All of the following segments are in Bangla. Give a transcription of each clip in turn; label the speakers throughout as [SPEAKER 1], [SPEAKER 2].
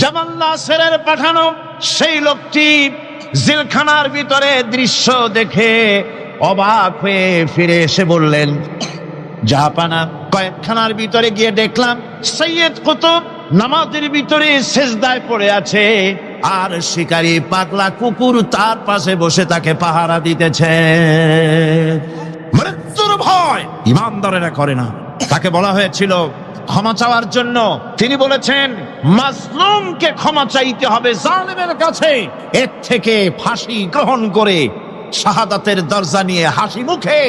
[SPEAKER 1] জামাল নাসেরের পাঠানো সেই লোকটি জেলখানার ভিতরে দৃশ্য দেখে অবাক হয়ে ফিরে এসে বললেন, জাহাপানা, কয়েকখানার ভিতরে গিয়ে দেখলাম সৈয়দ কুতুব নামাজের ভিতরে সেজদায় পড়ে আছে, আর শিকারী পাগলা কুকুর তার পাশে বসে তাকে পাহারা দিতেছে। মৃত্যুর ভয় ইমানদারেরা করে না। তাকে বলা হয়েছিল ক্ষমা চাওয়ার জন্য, তিনি বলেছেন মাজলুমকে ক্ষমা চাইতে হবে জালেমের কাছে। এর থেকে ফাঁসি গ্রহণ করে শাহাদাতের দরজা নিয়ে হাসি মুখে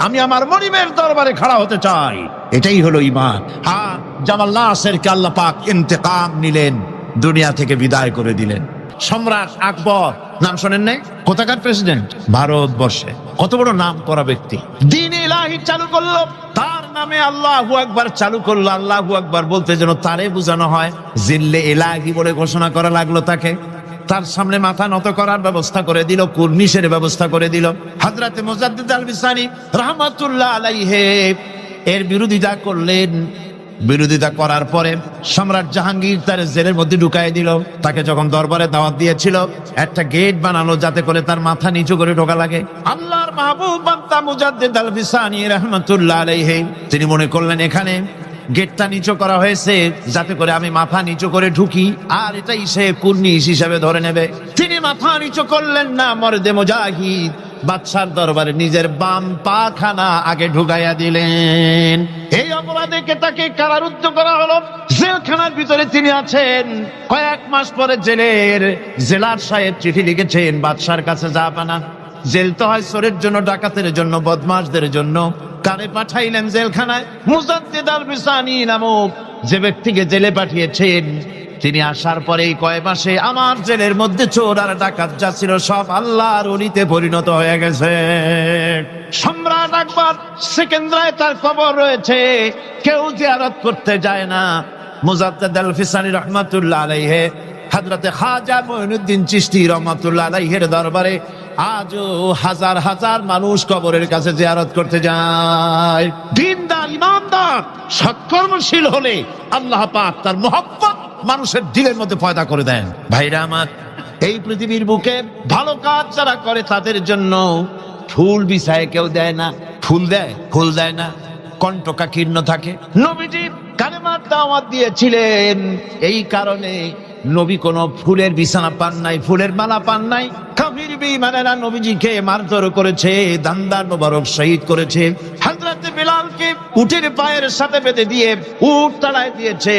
[SPEAKER 1] আমি আমার মনিবের দরবারে খাড়া হতে চাই। এটাই হলো ঈমান। হ্যাঁ, জামাল নাসেরকে আল্লাহ পাক ইন্তেকাম নিলেন, দুনিয়া থেকে বিদায় করে দিলেন। সম্রাট আকবর নাম শোনেন নাই? কোথাকার প্রেসিডেন্ট? ভারতবর্ষে। কত বড় নাম করা ব্যক্তি, দ্বীন ইলাহি চালু করলো, তার নামে আল্লাহু আকবার চালু করলো। আল্লাহু আকবার বলতে যেন তারে বোঝানো হয়, জিল্লে ইলাহি বলে ঘোষণা করা লাগলো তাকে। তার সামনে মাথা নত করার ব্যবস্থা করে দিল, কুর্নিশের ব্যবস্থা করে দিল। হযরত মুজাদ্দিদ আল বিসানি রাহমাতুল্লাহ আলাইহি এর বিরোধিতা করলেন। বিরোধিতা করার পরে সম্রাট জাহাঙ্গীর তার জেলের মধ্যে ঢুকাই দিল। তাকে যখন দরবারে দাওয়াত দিয়েছিল, একটা গেট বানালো যাতে করে তার মাথা নিচু করে ঢোকা লাগে। আল্লাহর মাহবুব বান্দা মুজাদ্দিদ আল বিসানি রাহমাতুল্লাহ আলাইহি তিনি মনে করলেন এখানে গেটটা নিচু করা হয়েছে যাতে করে আমি মাথা নিচু করে ঢুকি, আর এটাই সে কুর্নিশ হিসাবে ধরে নেবে। তিনি মাথা নিচু করলেন না, মর্দে মুজাহিদ বাদশার দরবারে নিজের বাম পাখানা আগে ঢুকাইয়া দিলেন। এই অপরাধে তাকে কারারুদ্ধ করা হলো। জেলখানার ভিতরে তিনি আছেন। কয়েক মাস পরে জেলার সাহেব চিঠি লিখেছেন বাদশার কাছে, জাহাপানা, জেল তো হয় চোরের জন্য, ডাকাতের জন্য, বদমাশদের জন্য। কারে পাঠাইলেন জেলখানায়? মুজাদ্দিদ আল বিসানি নামক যে ব্যক্তিকে জেলে পাঠিয়েছেন, তিনি আসার পরেই কয় মাসে আমার জেলের মধ্যে চোর আর ডাকাত যা ছিল সব আল্লাহর ওলিতে পরিণত হয়ে গেছে। সম্রাট আকবর সেকেন্দ্রায় তার কবর রয়েছে, কেউ জিয়ারত করতে যায় না। মুজাদ্দিদ আল বিসানি রাহমাতুল্লাহ আলাইহি হযরতে খাজা মুঈনুদ্দিন চিশতি রাহমাতুল্লাহ আলাইহির দরবারে আজও হাজার হাজার মানুষ কবরের কাছে জিয়ারত করতে যায়। দিনদার ইমানদার সৎকর্মশীল হলে আল্লাহ পাক তার মহব্বত মানুষের দিলের মধ্যে পয়দা করে দেন। ভাইরা আমার, এই পৃথিবীর বুকে ভালো কাজ যারা করে তাদের জন্য ফুল বিছায় কেউ দেয় না। ফুল দেয়? ফুল দেয় না, কণ্ঠকা কীর্ণ থাকে। নবীজি কালেমার দাওয়াত দিয়েছিলেন, এই কারণে নবী কোনো ফুলের বিছানা পান নাই, ফুলের মালা পান নাই। কাফির বেঈমানেরা নবীজিকে মারধর করেছে, দান্দার মোবারক শহীদ করেছে। হযরত বেলালকে উটের পায়ের সাথে বেঁধে দিয়ে উট তাড়ায় দিয়েছে।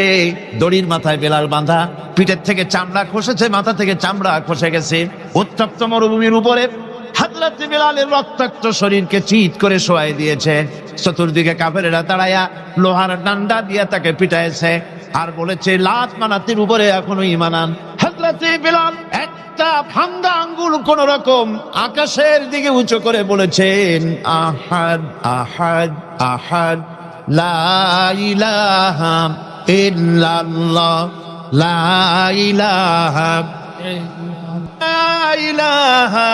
[SPEAKER 1] দড়ির মাথায় বেলাল বাঁধা, পিঠের থেকে চামড়া খসেছে, মাথা থেকে চামড়া খসে গেছে। উত্তপ্ত মরুভূমির উপরে হযরত বেলালের রক্তাক্ত শরীরকে চিৎ করে শোয়াই দিয়েছে। চতুর্দিকে কাফেরেরা দাঁড়ায়া লোহার ডান্ডা দিয়ে তাকে পিটাইছে আর বলেছে লাত মানাতির উপরে এখনো ঈমান আন। হযরত বেলাল একটা ভাঙ্গা আঙ্গুল কোন রকম আকাশের দিকে উঁচু করে বলেছেন, আহাদ আহাদ আহাদ লা ইলাহা ইল্লাল্লাহ লা ইলাহা লা ইলাহা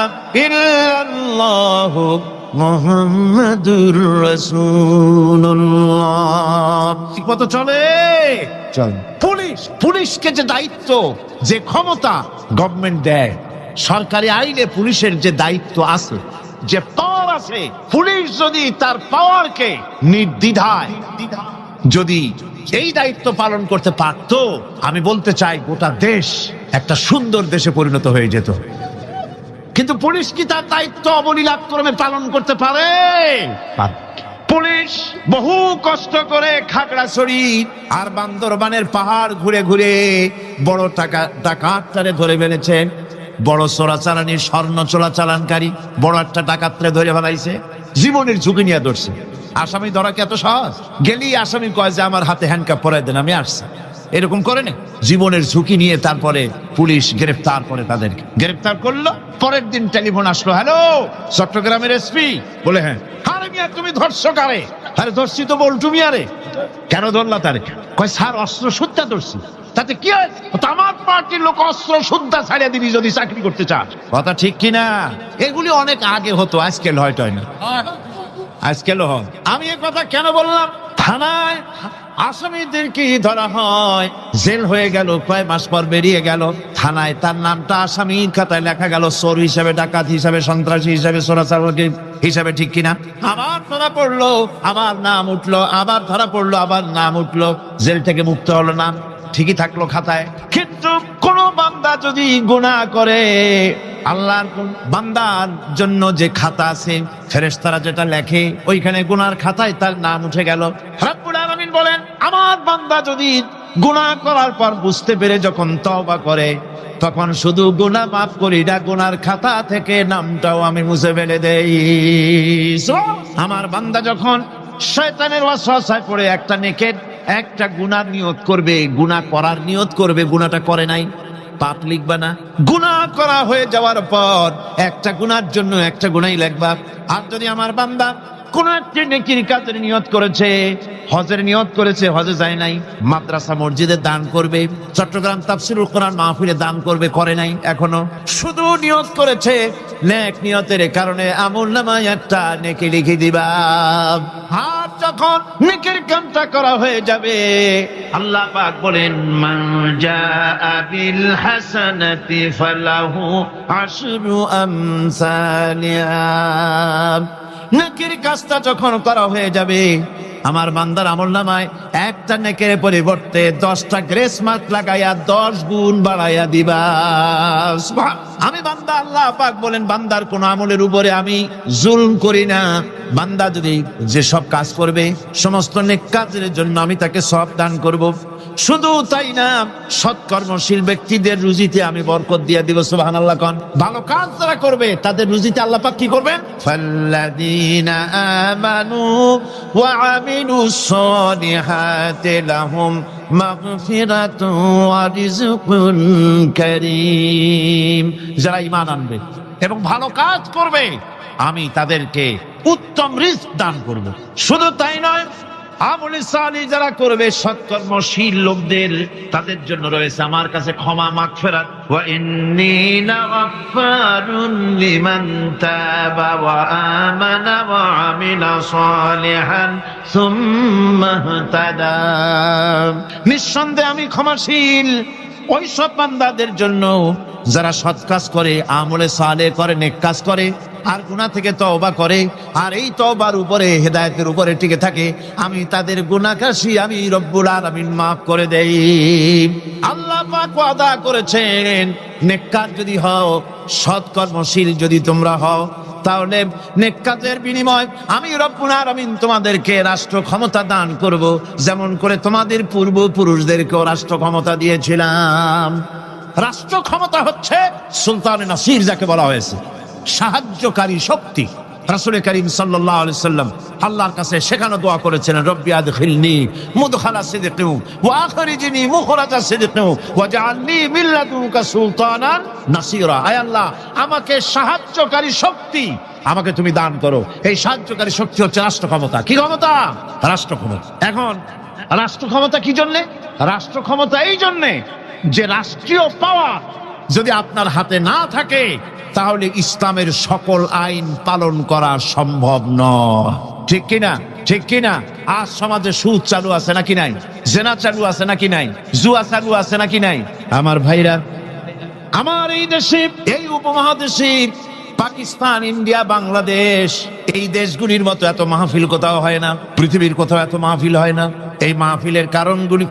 [SPEAKER 1] ইল্লাল্লাহ মুহাম্মাদুর রাসূলুল্লাহ। কত চলে পুলিশকে যে দায়িত্ব, যে ক্ষমতা গভর্নমেন্ট দেয়, সরকারি আইনে পুলিশের যে দায়িত্ব আছে, যে পাওয়ার আছে, পুলিশ যদি তার পাওয়ারকে নির্দ্বিধায় যদি এই দায়িত্ব পালন করতে পারত, আমি বলতে চাই গোটা দেশ একটা সুন্দর দেশে পরিণত হয়ে যেত। কিন্তু পুলিশ কি তার দায়িত্ব অবলীলাক্রমে পালন করতে পারে? পুলিশ বহু কষ্ট করে খাগড়াছড়ি আর বান্দরবানের পাহাড় ঘুরে ঘুরে বড় ডাকাতরে ধরে ফেলেছে। বড় চোরাচালানি, স্বর্ণ চোরাচালানকারী বড় একটা ডাকাতরে ধরে ফেলাইছে। জীবনের ঝুঁকি নিয়ে ধরছে। আসামি ধরা কি এত সহজ? গেলেই আসামি কয় যে আমার হাতে হ্যান্ডকাপ পরাই দেন, আমি আসছি। এরকম করে না, জীবনের ঝুঁকি নিয়ে তারপরে পুলিশ গ্রেফতার করে, তাদেরকে গ্রেফতার করলো। পরের দিন টেলিফোন আসলো, হ্যালো চট্টগ্রামের এসপি? বলে হ্যাঁ। আরে মিয়া তুমি ধরছো কারে? আরে ধরছি তো বল্টু মিয়ারে। কেন ধরলা তারে? কয় স্যার অস্ত্র শুদ্ধা ধরছি। তাতে কি হয়? আমার পার্টির লোক অস্ত্র শুদ্ধা ছাড়িয়ে দিবি যদি চাকরি করতে চাস। কথা ঠিক কিনা? এগুলি অনেক আগে হতো, আজকাল হয়তো না, আজকাল হয়। আমি এ কথা কেন বললাম? থানায় আসামিদেরকে ধরা হয়, জেল হয়ে গেল, কয় মাস পর বেরিয়ে গেল, থানায় তার নামটা আসামির খাতায় লেখা গেল চোর হিসাবে, ডাকাত হিসাবে, সন্ত্রাসী হিসাবে, চোরাচালাকি হিসাবে, ঠিক কিনা? আবার ধরা পড়লো, আবার নাম উঠলো, আবার ধরা পড়লো, আবার নাম উঠলো, জেল থেকে মুক্ত হলো, নাম ঠিকই থাকলো খাতায়। কিন্তু কোন বান্দা যদি গুনাহ করে, আল্লাহর বান্দার জন্য যে খাতা আছে, ফেরেশতারা যেটা লেখে, ওইখানে গুনার খাতায় তার নাম উঠে গেল। রব্বুল আলামিন বলেন, আমার বান্দা যদি গুনাহ করার পর বুঝতে পেরে যখন তওবা করে, তখন শুধু গুনাহ মাফ করি না, গুনার খাতা থেকে নামটাও আমি মুছে ফেলে দেই। আমার বান্দা যখন শয়তানের ওয়াসওয়াসায় পড়ে একটা নেকের একটা গুনার নিয়ত করবে, গুনাহ করার নিয়ত করবে, গুনাহটা করে নাই, পাপ লিখবা না। গুনাহ করা হয়ে যাওয়ার পর একটা গুনার জন্য একটা গুনাহই লিখবা। আর যদি আমার বান্দা কোন একটি নেকির কাজের নিয়ত করেছে, হজের নিয়ত করেছে, হজে যায় নাই, মাদ্রাসা মসজিদে দান করবে, চট্টগ্রাম তাফসীরুল কোরআন মাহফিলে দান করবে, করে নাই এখনো, শুধু নিয়ত করেছে, নেক নিয়তের কারণে আমলনামায় একটা নেকি লিখে দিবা। আর যখন নেকির কামটা করা হয়ে যাবে, আল্লাহ পাক বলেন, মান জাআ বিল হাসানাতি ফালাহু আশরু আমসালিহা। নেকির কাজটা যখন করা হয়ে যাবে, আমার বান্দার আমলনামায় একটা নেকের পরিবর্তে 10টা গ্রেস মার্ক লাগাইয়া 10 গুণ বাড়াইয়া দিবা। আমি বান্দা, আল্লাহ পাক বলেন, বান্দার কোন আমলের উপরে আমি জুলম করি না। বান্দা যদি যে সব কাজ করবে, সমস্ত নেক কাজের জন্য আমি তাকে সওয়াব দান করব। শুধু তাই না, সৎকর্মশীল ব্যক্তিদের রুজিতে আমি বরকত দিয়ে দিব। সুবহানাল্লাহ কোন। ভালো কাজ যারা করবে তাদের রুজিতে আল্লাহ পাক কি করবেন? ফাল্লাযীনা আমানু ওয়া আমিলুস সালিহাতি লাহুম মাগফিরাতুন ওয়া রিজকুন কারীম। যারা ঈমান আনবে এবং ভালো কাজ করবে, আমি তাদেরকে উত্তম রিজক দান করব। শুধু তাই নয়, আমলে সালিহ যারা করবে, সৎকর্মশীল লোকদের, তাদের জন্য রয়েছে আমার কাছে ক্ষমা, মাগফিরাত। ওয়া ইন্নী লাগাফফারুন লিমান তাবা ওয়া আমানা ওয়া আমিলা সালিহান সুম্মা ইহতাদা। নিঃসন্দেহে আমি ক্ষমাশীল ওই সব বান্দাদের জন্য যারা সৎ কাজ করে, আমলে সালেহ করে, নেক কাজ করে, আর গুনাহ থেকে তওবা করে, আর এই তওবার উপরে, হেদায়েতের উপরে টিকে থাকে, আমি তাদের গুনাহকাশী আমি রব্বুল আলামিন মাফ করে দেই। আল্লাহ পাক ওয়াদা করেছেন, নেক কাজ যদি হও, সৎকর্মশীল যদি তোমরা হও, তাহলে নেক কাজের বিনিময় আমি রব্বুল আলামিন তোমাদেরকে রাষ্ট্র ক্ষমতা দান করব, যেমন করে তোমাদের পূর্বপুরুষদেরকেও রাষ্ট্র ক্ষমতা দিয়েছিলাম। রাষ্ট্র ক্ষমতা হচ্ছে সুলতানে নাসির, যাকে বলা হয়েছে সাহায্যকারী শক্তি। রাসূল করিম সাল্লাল্লাহু আলাইহি সাল্লাম আল্লাহর কাছে সেখানে দোয়া করেছেন, রব্বি আদখিলনি মুদখালা সিদকিন ওয়া আখরিজনি মুখরাজা সিদকিন ওয়াজআলনি মিন লাদুনকা সুলতানান নাসিরা। আয় আল্লাহ, আমাকে সাহায্যকারী শক্তি আমাকে তুমি দান করো। এই সাহায্যকারী শক্তি হচ্ছে রাষ্ট্র ক্ষমতা। কি ক্ষমতা? রাষ্ট্র ক্ষমতা। এখন রাষ্ট্র ক্ষমতা কি জন্যে? রাষ্ট্র ক্ষমতা এই জন্যে যে রাষ্ট্রীয় পাওয়ার যদি আপনার হাতে না থাকে, তাহলে ইসলামের সকল আইন পালন করা সম্ভব নয়। ঠিক কিনা? ঠিক কিনা? আজ সমাজে সুদ চালু আছে নাকি নাই? জেনা চালু আছে নাকি নাই? জুয়া চালু আছে নাকি নাই? আমার ভাইরা, আমার এই দেশে, এই উপমহাদেশে, পাকিস্তান, ইন্ডিয়া, বাংলাদেশ, এই দেশগুলির মতো এত মাহফিল কোথাও হয় না। পৃথিবীর কোথাও এত মাহফিল হয় না। এই মাহফিলের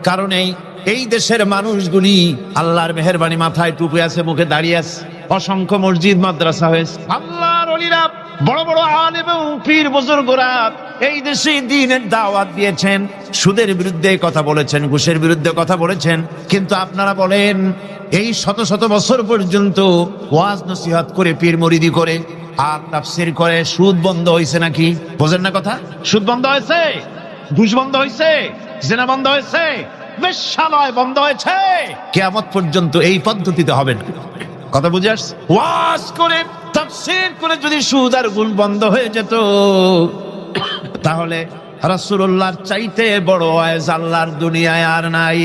[SPEAKER 1] কারণেই এই দেশের মানুষগুলি আল্লাহর মেহেরবানি, মাথায় টুপি আছে, মুখে দাঁড়িয়ে আছে, অসংখ্য মসজিদ মাদ্রাসা হয়েছে। আল্লাহর ওলিরা, বড় বড় আলেম এবং পীর বুজুর্গরা এই দেশে দ্বীনের দাওয়াত দিয়েছেন, সুদের বিরুদ্ধে কথা বলেছেন, ঘুষের বিরুদ্ধে কথা বলেছেন। কিন্তু আপনারা বলেন, এই শত শত বছর পর্যন্ত ওয়াজ নসিহত করে, পীর মুরিদি করে, আর তাফসীর করে, সুদ বন্ধ হয়েছে নাকি? বোঝেন না কথা? সুদ বন্ধ হয়েছে, ঘুষ বন্ধ হয়েছে, জেনা বন্ধ হয়েছে, বেশ্যালয় বন্ধ হয়েছে। কিয়ামত পর্যন্ত এই পদ্ধতিতে হবে না। কথা বুঝে আসছে? ওয়াজ করে, তাফসীর করে যদি সুদ আর ঘুষ বন্ধ হয়ে যেত, তাহলে রাসূলুল্লাহর চাইতে বড় ওয়াজ আল্লাহর দুনিয়ায় আর নাই।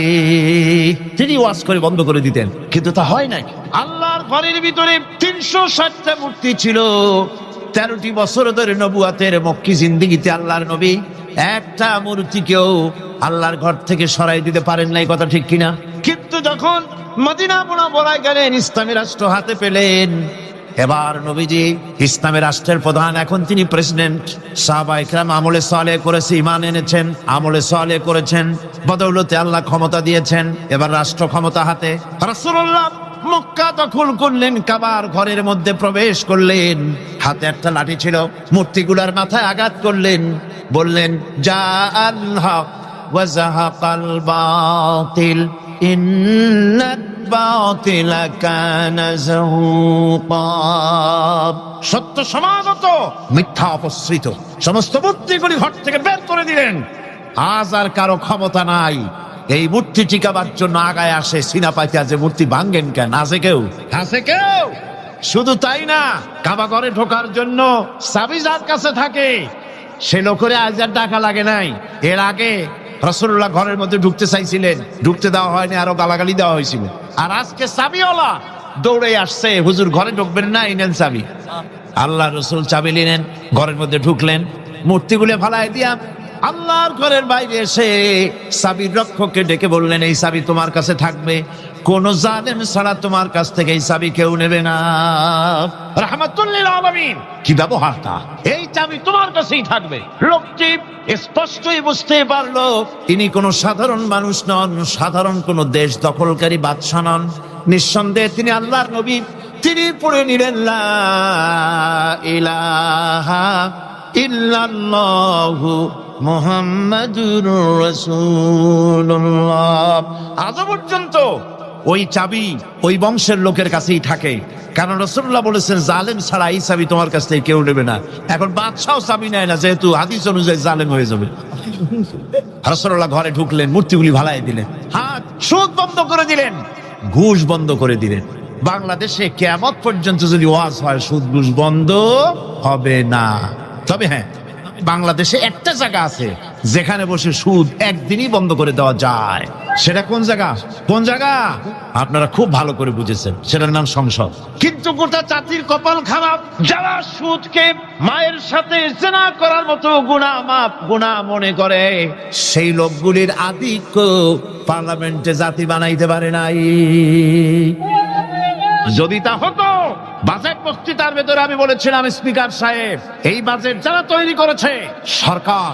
[SPEAKER 1] তিনি ওয়াজ করে বন্ধ করে দিতেন, কিন্তু তা হয় নাই। আল্লাহর ঘরের ভিতরে 360টা মূর্তি ছিল। 13টি বছর ধরে নবুয়াতের মক্কি জিন্দেগিতে আল্লাহর নবী একটা মূর্তিকেও আল্লাহর ঘর থেকে সরাই দিতে পারেন নাই, কথা ঠিক কিনা? কিন্তু যখন মদিনা মুনাওয়ারায় গেলেন, ইসলামী রাষ্ট্র হাতে পেলেন, এবার নবীজি ইসলামের রাষ্ট্রের প্রধান, এখন তিনি প্রেসিডেন্ট। সাহাবায়ে কেরাম আমলে সালেহ করেছে, ঈমান এনেছেন, আমলে সালেহ করেছেন, বদৌলতে আল্লাহ ক্ষমতা দিয়েছেন। এবার রাষ্ট্র ক্ষমতা হাতে। রাসূলুল্লাহ মক্কা দখল করলেন, কাবার ঘরের মধ্যে প্রবেশ করলেন, হাতে একটা লাঠি ছিল, মূর্তিগুলার মাথায় আঘাত করলেন, বললেন জা আল হক ওয়া যাহাকাল বাতিল ইন্নাল বাতিলা কানা যাহুকা। সত্য সমাগত, মিথ্যা অপসৃত। সমস্ত মূর্তিগুলি ঘর থেকে বের করে দিলেন। আজ আর কারো ক্ষমতা নাই এই মূর্তি টিকাবার জন্য আগায় আসে। সিনা পাইতে যে মূর্তি ভাঙ্গেন কেন? আছে কেউ? আছে কেউ? শুধু তাই না, কাবা ঘরে ঢোকার জন্য চাবি যার কাছে থাকে সে লোকের আজ আর টাকা লাগে নাই। এর আগে রাসূলুল্লাহ ঘরের মধ্যে ঢুকতে চাইছিলেন, ঢুকতে দেওয়া হয়নি, আরো গালাগালি দেওয়া হয়েছিল। আর আজকে চাবিওয়ালা দৌড়ে আসছে, হুজুর ঘরে ঢুকবেন না, এই নেন চাবি। আল্লাহ রসুল চাবি নিলেন, ঘরের মধ্যে ঢুকলেন, মূর্তিগুলো ফালাই দিয়া আল্লাহর ঘরের বাইরে এসে চাবির রক্ষককে ডেকে বললেন, এই চাবি তোমার কাছে থাকবে, কোন জালেম ছাড়া তোমার কাছ থেকে এই চাবি কেউ নেবে না। রাহমাতুল লিল আলামিন, কি ব্যবহারটা! এই চাবি তোমার কাছেই থাকবে। লোকটি স্পষ্টই বুঝতে পারলো তিনি কোনো সাধারণ মানুষ নন, সাধারণ কোন দেশ দখলকারী বাদশা নন। নিঃসন্দেহে তিনি আল্লাহর নবী। তিনি পড়ে নিলেন লা ইলাহা ইল্লাল্লাহু মুহাম্মাদুর রাসূলুল্লাহ। আজ পর্যন্ত ওই চাবি ওই বংশের লোকের কাছেই থাকে, কারণ রাসূলুল্লাহ বলেছেন জালেম ছাড়া এই চাবি তোমার কাছ থেকে কেউ নেবে না। এখন বাদশাও চাবি নেয় না, যেহেতু হাদিস অনুযায়ী জালেম হয়ে যাবে। রাসূলুল্লাহ ঘরে ঢুকলেন, মূর্তিগুলি ভালাই দিলেন, হাত সুদ বন্ধ করে দিলেন, ঘুষ বন্ধ করে দিলেন। বাংলাদেশে কিয়ামত পর্যন্ত যদি ওয়াজ হয়, সুদ ঘুষ বন্ধ হবে না। তবে হ্যাঁ, বাংলাদেশে একটা জায়গা আছে যেখানে বসে সুদ একদিনই বন্ধ করে দেওয়া যায়। সেটা কোন জায়গা? কোন জায়গা? আপনারা খুব ভালো করে বুঝেছেন, সেটার নাম সংসদ। কিন্তু গোটা জাতির কপাল খারাপ, যারা সুদকে মায়ের সাথে জিনা করার মতো গুনাহ মনে করে, সেই লোকগুলির আধিক্য পার্লামেন্টে জাতি বানাইতে পারে নাই। যদি তা হতো, বাজেট বক্তৃতার ভেতরে আমি বলেছিলাম, স্পিকার সাহেব, এই বাজেট যারা তৈরি করেছে সরকার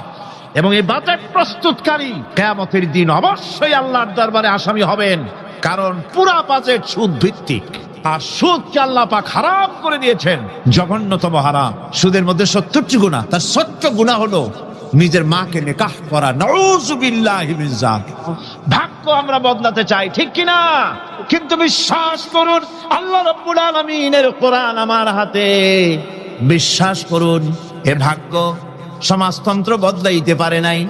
[SPEAKER 1] এবং এই বাজেট প্রস্তুতকারী, কিয়ামতের দিন অবশ্যই আল্লাহর দরবারে আসামি হবেন, কারণ পুরা বাজেট সুদ ভিত্তিক। আর সুদকে আল্লাহ পাক হারাম করে দিয়েছেন, জঘন্যতম হারাম। সুদের মধ্যে 70টি গুনাহ, তার 70 গুনাহ হলো নিজের মাকে নিকাহ করা। নাউযুবিল্লাহি মিন যালিক। ভাগ্য আমরা বদলাতে চাই, ঠিক কিনা? কিন্তু বিশ্বাস করুন, আল্লাহ রাব্বুল আলামিনের কোরআন আমার হাতে। বিশ্বাস করুন, এ ভাগ্য সমাজতন্ত্র বদলাইতে পারে নাই,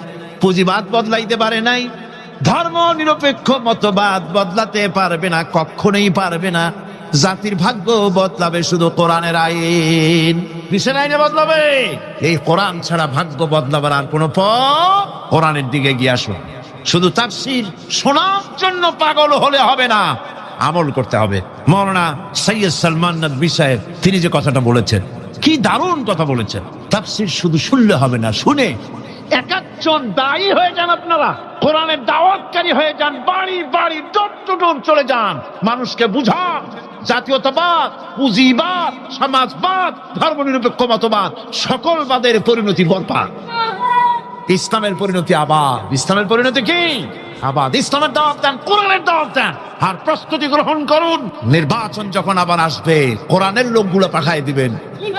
[SPEAKER 1] পুঁজিবাদ বদলাইতে পারে নাই, ধর্ম নিরপেক্ষ মতবাদ বদলাতে পারবে না, কখনোই পারবে না। জাতির ভাগ্য বদলাবে শুধু কোরআনের আইন। কিসের আইনে বদলাবে? এই কোরআন ছাড়া ভাগ্য বদলাবার আর কোনো পথ। কোরআনের দিকে গিয়ে আসুন। শুধু তাফসীর শোনার জন্য পাগল হলে হবে না, আমল করতে হবে। মাওলানা সৈয়দ সালমান নদভী সাহেব তিনি যে কথাটা বলেছেন, কি দারুণ কথা বলেছেন। তাফসীর শুধু শুনলে হবে না, শুনে একজন দায়ী হয়ে যান, আপনারা কোরআনের দাওয়াতকারী হয়ে যান, বাড়ি বাড়ি ডোর টু ডোর চলে যান, মানুষকে বুঝান জাতীয়তাবাদ, পুঁজিবাদ, সমাজবাদ, ধর্মনিরপেক্ষ মতবাদ, সকল বাদের পরিণতি বরবাদ। ইসলামের পরিণতি আবাদ। ইসলামের পরিণতি কি? আবাদ। ইসলামের দাওয়াত দেন, কোরআনের দাওয়াত দেন, আর প্রস্তুতি গ্রহণ করুন। নির্বাচন যখন আবার আসবে, কোরআনের লোকগুলো পাঠাই দিবেন।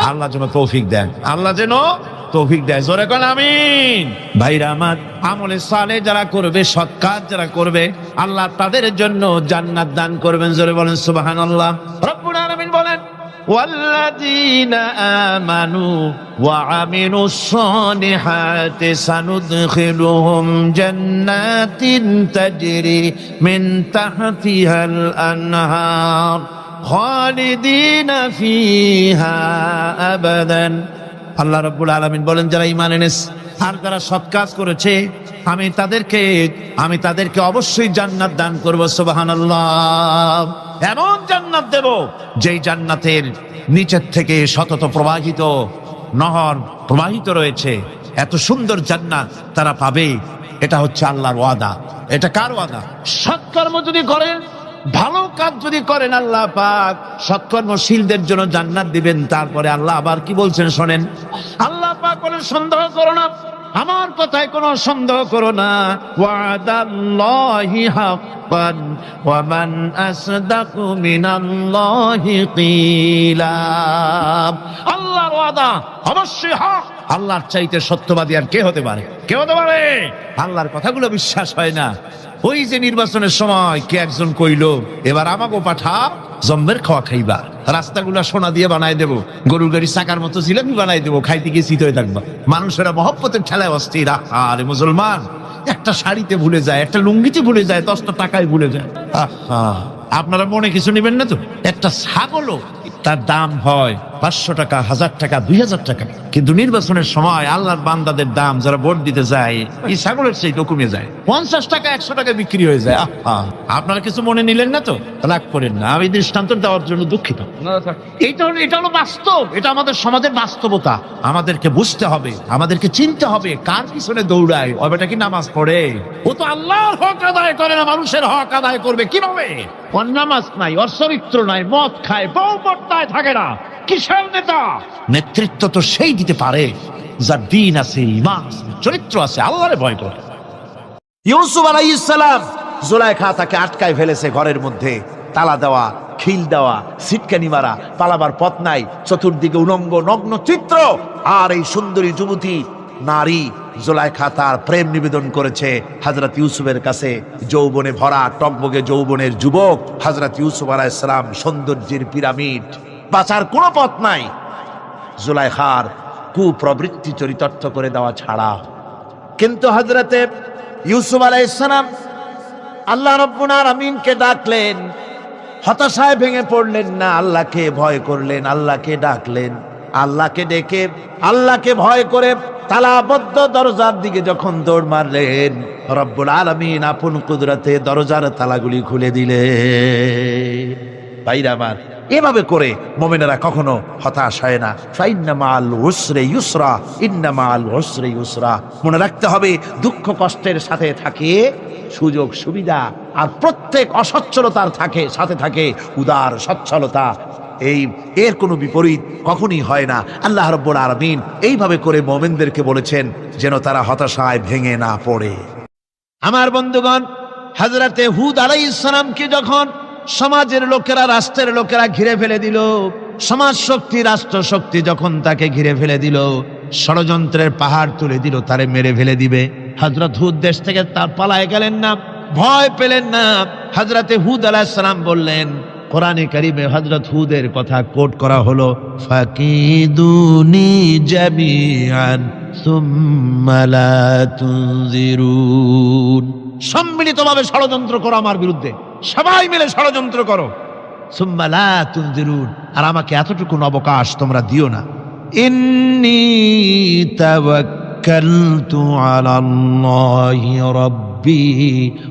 [SPEAKER 1] আল্লাহ যেন তৌফিক দেন, আল্লাহ যেন তৌফিক দেয়। জোরে কোন আমিন। ভাইরা আমার, আমলে সালেহ যারা করবে, সৎ কাজ যারা করবে, আল্লাহ তাদের জন্য জান্নাত দান করবেন। জোরে বলেন সুবহানাল্লাহ। রব্বুল আলামিন বলেন, ওয়াল্লাযীনা আমানু ওয়া আমিলুস সালিহাতি সানুদখিলুহুম জান্নাতিন তাজরি মিন তাহতিহাল আনহার খালিদিনা ফিহা আবাদান। আল্লাহ রাব্বুল আলামিন বলেন, যারা ঈমান এনেছে আর যারা সৎ কাজ করেছে, আমি তাদেরকে অবশ্যই জান্নাত দান করব। সুবহানাল্লাহ। এমন জান্নাত দেব যেই জান্নাতের নিচের থেকে সতত প্রবাহিত নহর প্রবাহিত রয়েছে। এত সুন্দর জান্নাত তারা পাবে, এটা হচ্ছে আল্লাহর ওয়াদা। এটা কার ওয়াদা? সৎকর্ম যদি করেন, ভালো কাজ যদি করেন, আল্লাহ পাক সৎকর্মশীলদের জন্য জান্নাত দিবেন। তারপরে আল্লাহ আবার কি বলছেন শোনেন, আল্লাহ পাক বলেন সন্দেহ করো না, আমার কথায় কোনো সন্দেহ করো না। ওয়াদাল্লাহি হাক্কান ওয়া মান আসদাকু মিনাল্লাহি কিলা। আল্লাহর ওয়াদা অবশ্যই হক। আল্লাহর চাইতে সত্যবাদী আর কে হতে পারে? কে হতে পারে? আল্লাহর কথাগুলো বিশ্বাস হয় না। ওই যে নির্বাচনের সময় কে একজন কইলো, এবার আমাকে পাঠা জম্বের খাওয়া খাইবা, রাস্তাগুলা সোনা দিয়ে বানাই দেবো, গরুর গাড়ি চাকার মতো জিলাপি বানাই দেবো, খাইতে গিয়ে শীত হয়ে থাকবা। মানুষেরা মহব্বতের ঠেলায় অস্থির। আরে মুসলমান, একটা শাড়িতে ভুলে যায়, একটা লুঙ্গিতে ভুলে যায়, 10টা টাকায় ভুলে যায়। আপনারা মনে কিছু নেবেন না তো? একটা ছাগলও তার দাম হয় 500 টাকা, 1000 টাকা, 2000 টাকা, কিন্তু নির্বাচনের সময় আল্লাহর বান্দাদের দাম যারা ভোট দিতে যায়, এই ছাগলের সেই কমে যায়, 50 টাকা 100 টাকা বিক্রি হয়ে যায়। আপনারা কিছু মনে নিলেন না তো? রাগ করেন না, আমি দৃষ্টান্ত দেওয়ার জন্য দুঃখিত। এটা হলো বাস্তব, এটা আমাদের সমাজের বাস্তবতা। আমাদেরকে বুঝতে হবে, আমাদেরকে চিনতে হবে কার পিছনে দৌড়ায়। ওটা কি নামাজ পড়ে? ও তো আল্লাহর হক আদায় করে না, মানুষের হক আদায় করবে কিভাবে? ওর নামাজ নাই, ওর চরিত্র নাই, মদ খায়, বউ পর্দায় থাকে না, কিসের নেতা? নেতৃত্ব তো সেই দিতে পারে যার দিন আছে, ঈমান আছে, চরিত্র আছে, আল্লাহরে ভয় করে।
[SPEAKER 2] ইউসুফ আলাইহিস সালাম, জুলাইখা তাকে আটকায় ফেলেছে ঘরের মধ্যে, তালা দেওয়া, খিল দেওয়া, সিটকানি মারা, পালাবার পথ নাই, চতুর্দিকে উলঙ্গ নগ্ন চিত্র। আর এই সুন্দরী যুবতী নারী জুলাইখা তার প্রেম নিবেদন করেছে হযরত ইউসুফের কাছে। যৌবনে ভরা টকবগে যৌবনের যুবক হযরত ইউসুফ আলাইহিস সালাম, সৌন্দর্যের পিরামিড, বাঁচার কোনো পথ নাই জুলাইখার কুপ্রবৃত্তি চরিতার্থ করে দেওয়া ছাড়া। কিন্তু হযরতে ইউসুফ আলাইহিস সালাম আল্লাহ রাব্বুল আলামিনকে ডাকলেন, হতাশায় ভেঙে পড়লেন না, আল্লাহকে ভয় করলেন, আল্লাহকে ডাকলেন। আল্লাহকে ডেকে, আল্লাহকে ভয় করে তালাবদ্ধ দরজার দিকে যখন দৌড় মারলেন, রব্বুল আলামিন আপন কুদরতে দরজার তালাগুলি খুলে দিলেন। ভাইরা আমার, এভাবে করে মুমিনেরা কখনো হতাশ হয় না। ফাইন্না মাআল উসরি ইউসরা, ইন্না মাআল উসরি ইউসরা। মনে রাখতে হবে, দুঃখ কষ্টের সাথে থাকে সুযোগ সুবিধা, আর প্রত্যেক অসচ্ছলতার সাথে থাকে উদার সচ্ছলতা। এর কোনো বিপরীত কখনই হয় না। আল্লাহ রাব্বুল আলামিন এইভাবে করে মুমিনদেরকে বলেছেন যেন তারা হতাশায় ভেঙে না পড়ে। আমার বন্ধুগণ, হযরতে হুদ আলাইহিস সালামকে যখন সমাজের লোকেরা, রাষ্ট্রের লোকেরা ঘিরে ফেলে দিল, সমাজ শক্তি, রাষ্ট্র শক্তি যখন তাকে ঘিরে ফেলে দিল, ষড়যন্ত্রের পাহাড় তুলে দিল, তারে মেরে ফেলে দিবে, হযরত হুদ দেশ থেকে তার পালায় গেলেন না, ভয় পেলেন না। হযরতে হুদ আলাইহিস সালাম বললেন, কোরআনে কারিমে হযরত হুদের কথা কোট করা হলো, ফাকিদুনি জামিআন সুম্মা লা তুনজিরুন। সম্মিলিতভাবে ষড়যন্ত্র করো আমার বিরুদ্ধে, সবাই মিলে ষড়যন্ত্র করো, সুম্মা লা তুনজিরুন, আর আমাকে এতটুকু অবকাশ তোমরা দিও না। ইন্নী তাওয়াক্কালতু আলাল্লাহি রাব্বি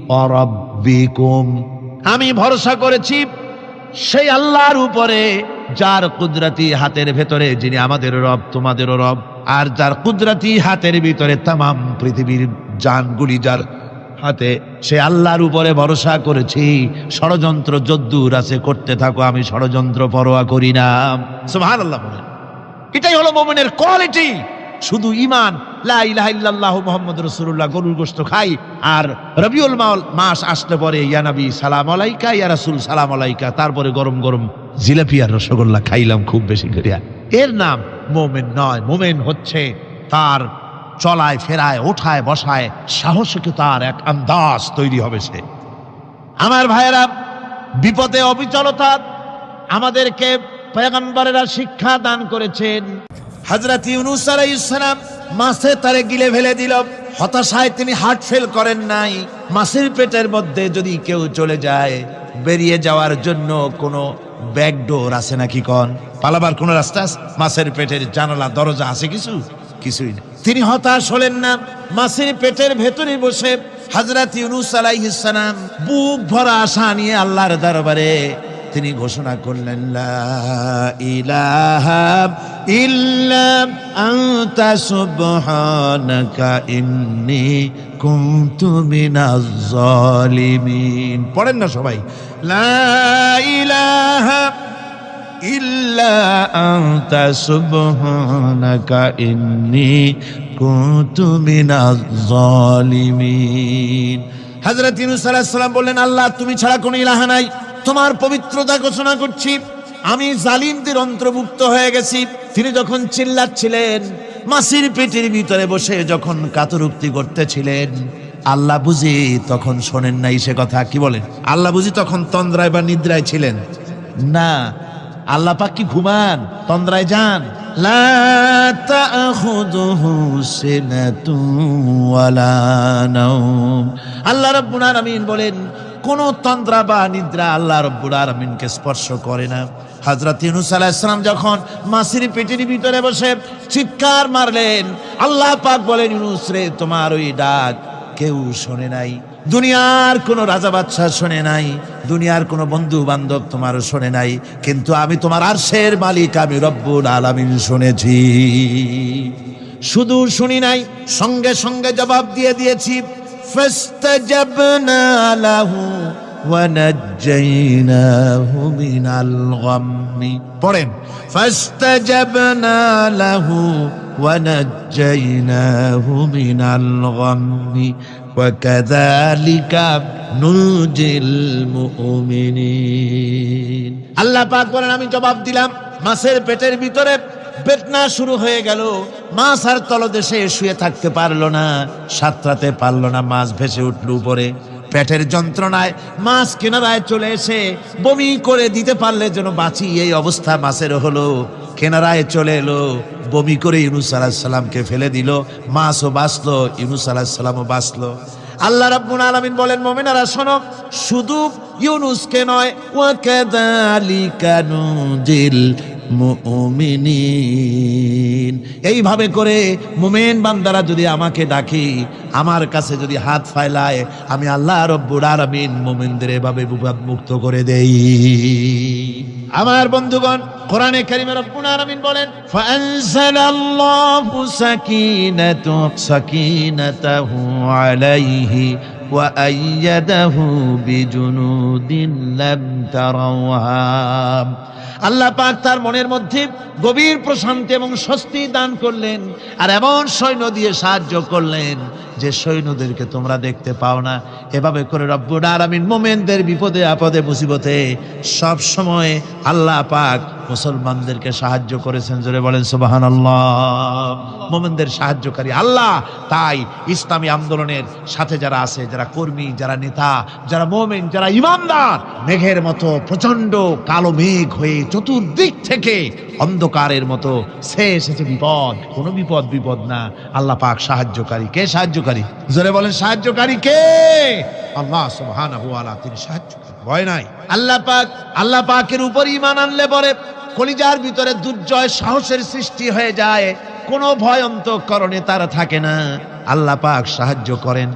[SPEAKER 2] ওয়া রাব্বিকুম। আমি ভরসা করেছি সেই আল্লাহর উপরে, যার কুদরতি হাতের ভেতরে, যিনি আমাদের রব, তোমাদেরও রব, আর যার কুদরতি হাতের ভিতরে তামাম পৃথিবীর জানগুলি যার হাতে, সে আল্লাহর উপরে ভরসা করেছি। ষড়যন্ত্র যদ্দূর আছে করতে থাকো, আমি ষড়যন্ত্র পরোয়া করি না। সুবহানাল্লাহ বলেন। এটাই হলো মুমিনের কোয়ালিটি। শুধু ঈমান, লা ইলাহা ইল্লাল্লাহু মুহাম্মাদুর রাসূলুল্লাহ, গরুর গোশত খাই, আর রবিউল মাস আসতে পরে ইয়া নবী সালাম আলাইকা, ইয়া রাসূল সালাম আলাইকা, তারপরে গরম গরম জিলাপি আর রসগোল্লা খাইলাম খুব বেশি করিয়া, এর নাম মুমিন নয়। মুমিন হচ্ছে তার চলায় ফেরায়, ওঠায় বসায় সাহসিকতার এক আন্দাজ তৈরি হবে সে। আমার ভাইয়েরা, বিপদে অবিচলতা আমাদেরকে পয়গম্বরেরা শিক্ষা দান করেছেন। হযরত ইউনূস আলাইহিস সালাম মাছে তারে গিলে ফেলে দিল, হতাশায় তিনি হার্ট ফেল করেন নাই। মাছের পেটের মধ্যে যদি কেউ চলে যায়, বেরিয়ে যাওয়ার জন্য কোনো ব্যাকডোর আছে নাকি? কোন পালাবার কোন রাস্তা আছে? মাছের পেটের জানালা দরজা আছে? কিছুই না। তিনি হতাশ হলেন না, মাছের পেটের ভেতরে বসে হযরত ইউনূস আলাইহিস সালাম বুক ভরা আশা নিয়ে আল্লাহর দরবারে তিনি ঘোষণা করলেন, লা ইলাহা ইল্লা আনতা সুবহানাকা ইন্নী কুনতু মিনাজ জালিমিন। পড়েন না সবাই, লা ইলাহা ইল্লা আনতা সুবহানাকা ইন্নী কুনতু মিনাজ জালিমিন। হযরত ইউনূস আলাইহিস সালাম বললেন, আল্লাহ তুমি ছাড়া কোনো ইলাহা নাই, তোমার পবিত্রতা ঘোষণা করছি, আমি জালিমদের অন্তর্ভুক্ত হয়ে গেছি। তিনি যখন চিল্লাচ্ছিলেন, মাছির পেটের ভিতরে বসে যখন কাতরুক্তি করতেছিলেন, আল্লাহ বুঝি তখন শোনেন নাই সে কথা? কি বলেন? আল্লাহ বুঝি তখন তন্দ্রায় বা নিদ্রায় ছিলেন? না, আল্লাহ পাক কি ঘুমান? তন্দ্রায় যান? লা তাখুযুহু সিনাতুন ওয়ালা নাওম। আল্লাহ রাব্বুল আলামিন বলেন, কোন তন্দ্রা বা নিদ্রা আল্লাহ রাব্বুল আলামিনকে স্পর্শ করে না। হযরত ইউনূস আলাইহিস সালাম যখন মাছের পেটের ভিতরে বসে চিৎকার মারলেন, আল্লাহ পাক বলেন, ইউনূস রে, তোমার ওই ডাক কেউ শোনে নাই, দুনিয়ার কোন রাজা বাদশা শোনে নাই, দুনিয়ার কোন বন্ধু বান্ধব তোমার শোনে নাই, কিন্তু আমি তোমার আরশের মালিক, আমি রব্বুল আলামিন শুনেছি। শুধু শুনি নাই, সঙ্গে সঙ্গে জবাব দিয়ে দিয়েছি। ফাস্তাজাবনা লাহু ওয়া নাজ্জাইনাহু মিনাল গাম্মি। পড়েন, ফাস্তাজাবনা লাহু ওয়া নাজ্জাইনাহু মিনাল গাম্মি ওয়া কাযালিকা নুনজিল মুমিনিন। আল্লাহ পাক বলেন, আমি জবাব দিলাম। মাছের পেটের ভিতরে বেদনা শুরু হয়ে গেল, মাছ আর তলদেশে শুয়ে থাকতে পারলো না, সাঁতরাতে পারলো না, মাছ ভেসে উঠল উপরে। পেটের যন্ত্রণায় মাছ কিনারায় চলে এসে বমি করে দিতে পারলে যেন বাঁচি, এই অবস্থা মাছের হলো। কিনারায় চলে এলো, বমি করে ইউনূস আলাইহিস সালামকে ফেলে দিল, মাছও বাঁচলো, ইউনূস আলাইহিস সালামও বাঁচলো। আল্লাহ রাব্বুল আলামিন বলেন, মুমিনেরা শোনো, শুধু ইউনূসকে নয়, ওয়া কাযালিকা নুনজিল মুমিনিন। এইভাবে করে মুমিন বান্দারা যদি আমাকে ডাকে, আমার কাছে যদি হাত ফাইলায়, আমি আল্লাহ রব্বুল আলামিন মুমিনদের এভাবে বিপদ মুক্ত করে দেই। আমার বন্ধুগণ, কোরআনে কারীমে রব্বুল আলামিন বলেন, ফাআনজালাল্লাহু সাকিনাতাহু আলাইহি ওয়া আইয়াদাহু বিজুনুদিন লাম তারাওহা। আল্লাহ পাক তার মনের মধ্যে গভীর প্রশান্তি এবং স্বস্তি দান করলেন, আর এমন সৈন্য দিয়ে সাহায্য করলেন যে সৈন্যদেরকে তোমরা দেখতে পাও না। এভাবে করে রব্বুল আলামিন মুমিনদের বিপদে আপদে মুসিবতে সব সময় আল্লাহ পাক মুসলমানদেরকে সাহায্য করেছেন। জোরে বলেন সুবহানাল্লাহ। মুমিনদের সাহায্যকারী আল্লাহ। তাই ইসলামী আন্দোলনের সাথে যারা আছে, যারা কর্মী, যারা নেতা, যারা মুমিন, যারা ইমানদার, মেঘের মতো প্রচন্ড কালো মেঘ হয়ে চতুর্দিক থেকে অন্ধকারের মতো সে এসেছে বিপদ, কোনো বিপদ না। আল্লাহ পাক সাহায্যকারী। কে সাহায্যকারী? জোরে বলেন, সাহায্যকারী কে? আল্লাহ সুবহানাহু ওয়া তাআলা, তিনি সাহায্যকারী, ভয় নাই। আল্লাহ পাকের উপর ঈমান আনলে পরে কলিজার ভিতরে দুর্জয় সাহসের সৃষ্টি হয়ে যায়, কোনো ভয় অন্তঃকরণে তার থাকে না। আল্লাহ পাক সাহায্য করেন।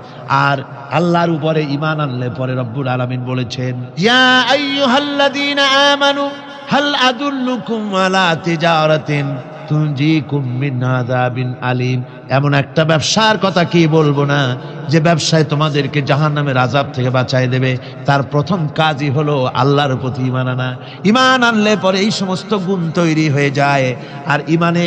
[SPEAKER 2] আর আল্লাহর উপরে ঈমান আনলে পরে রব্বুল আলামিন বলেছেন, ইয়া আইয়ুহাল্লাযীনা আমানু হাল আদুল্লুকুম আলা তিজারাতিন তুনজিকুম মিন আযাবিন আলীম। এমন একটা ব্যবসার কথা কি বলবো না, যে ব্যবসায় তোমাদেরকে জাহান্নামের আযাব থেকে বাঁচায় দেবে। তার প্রথম কাজই হলো আল্লাহর প্রতি ঈমান আনা। ঈমান আনলে পরে এই সমস্ত গুণ তৈরি হয়ে যায়। আর ঈমানে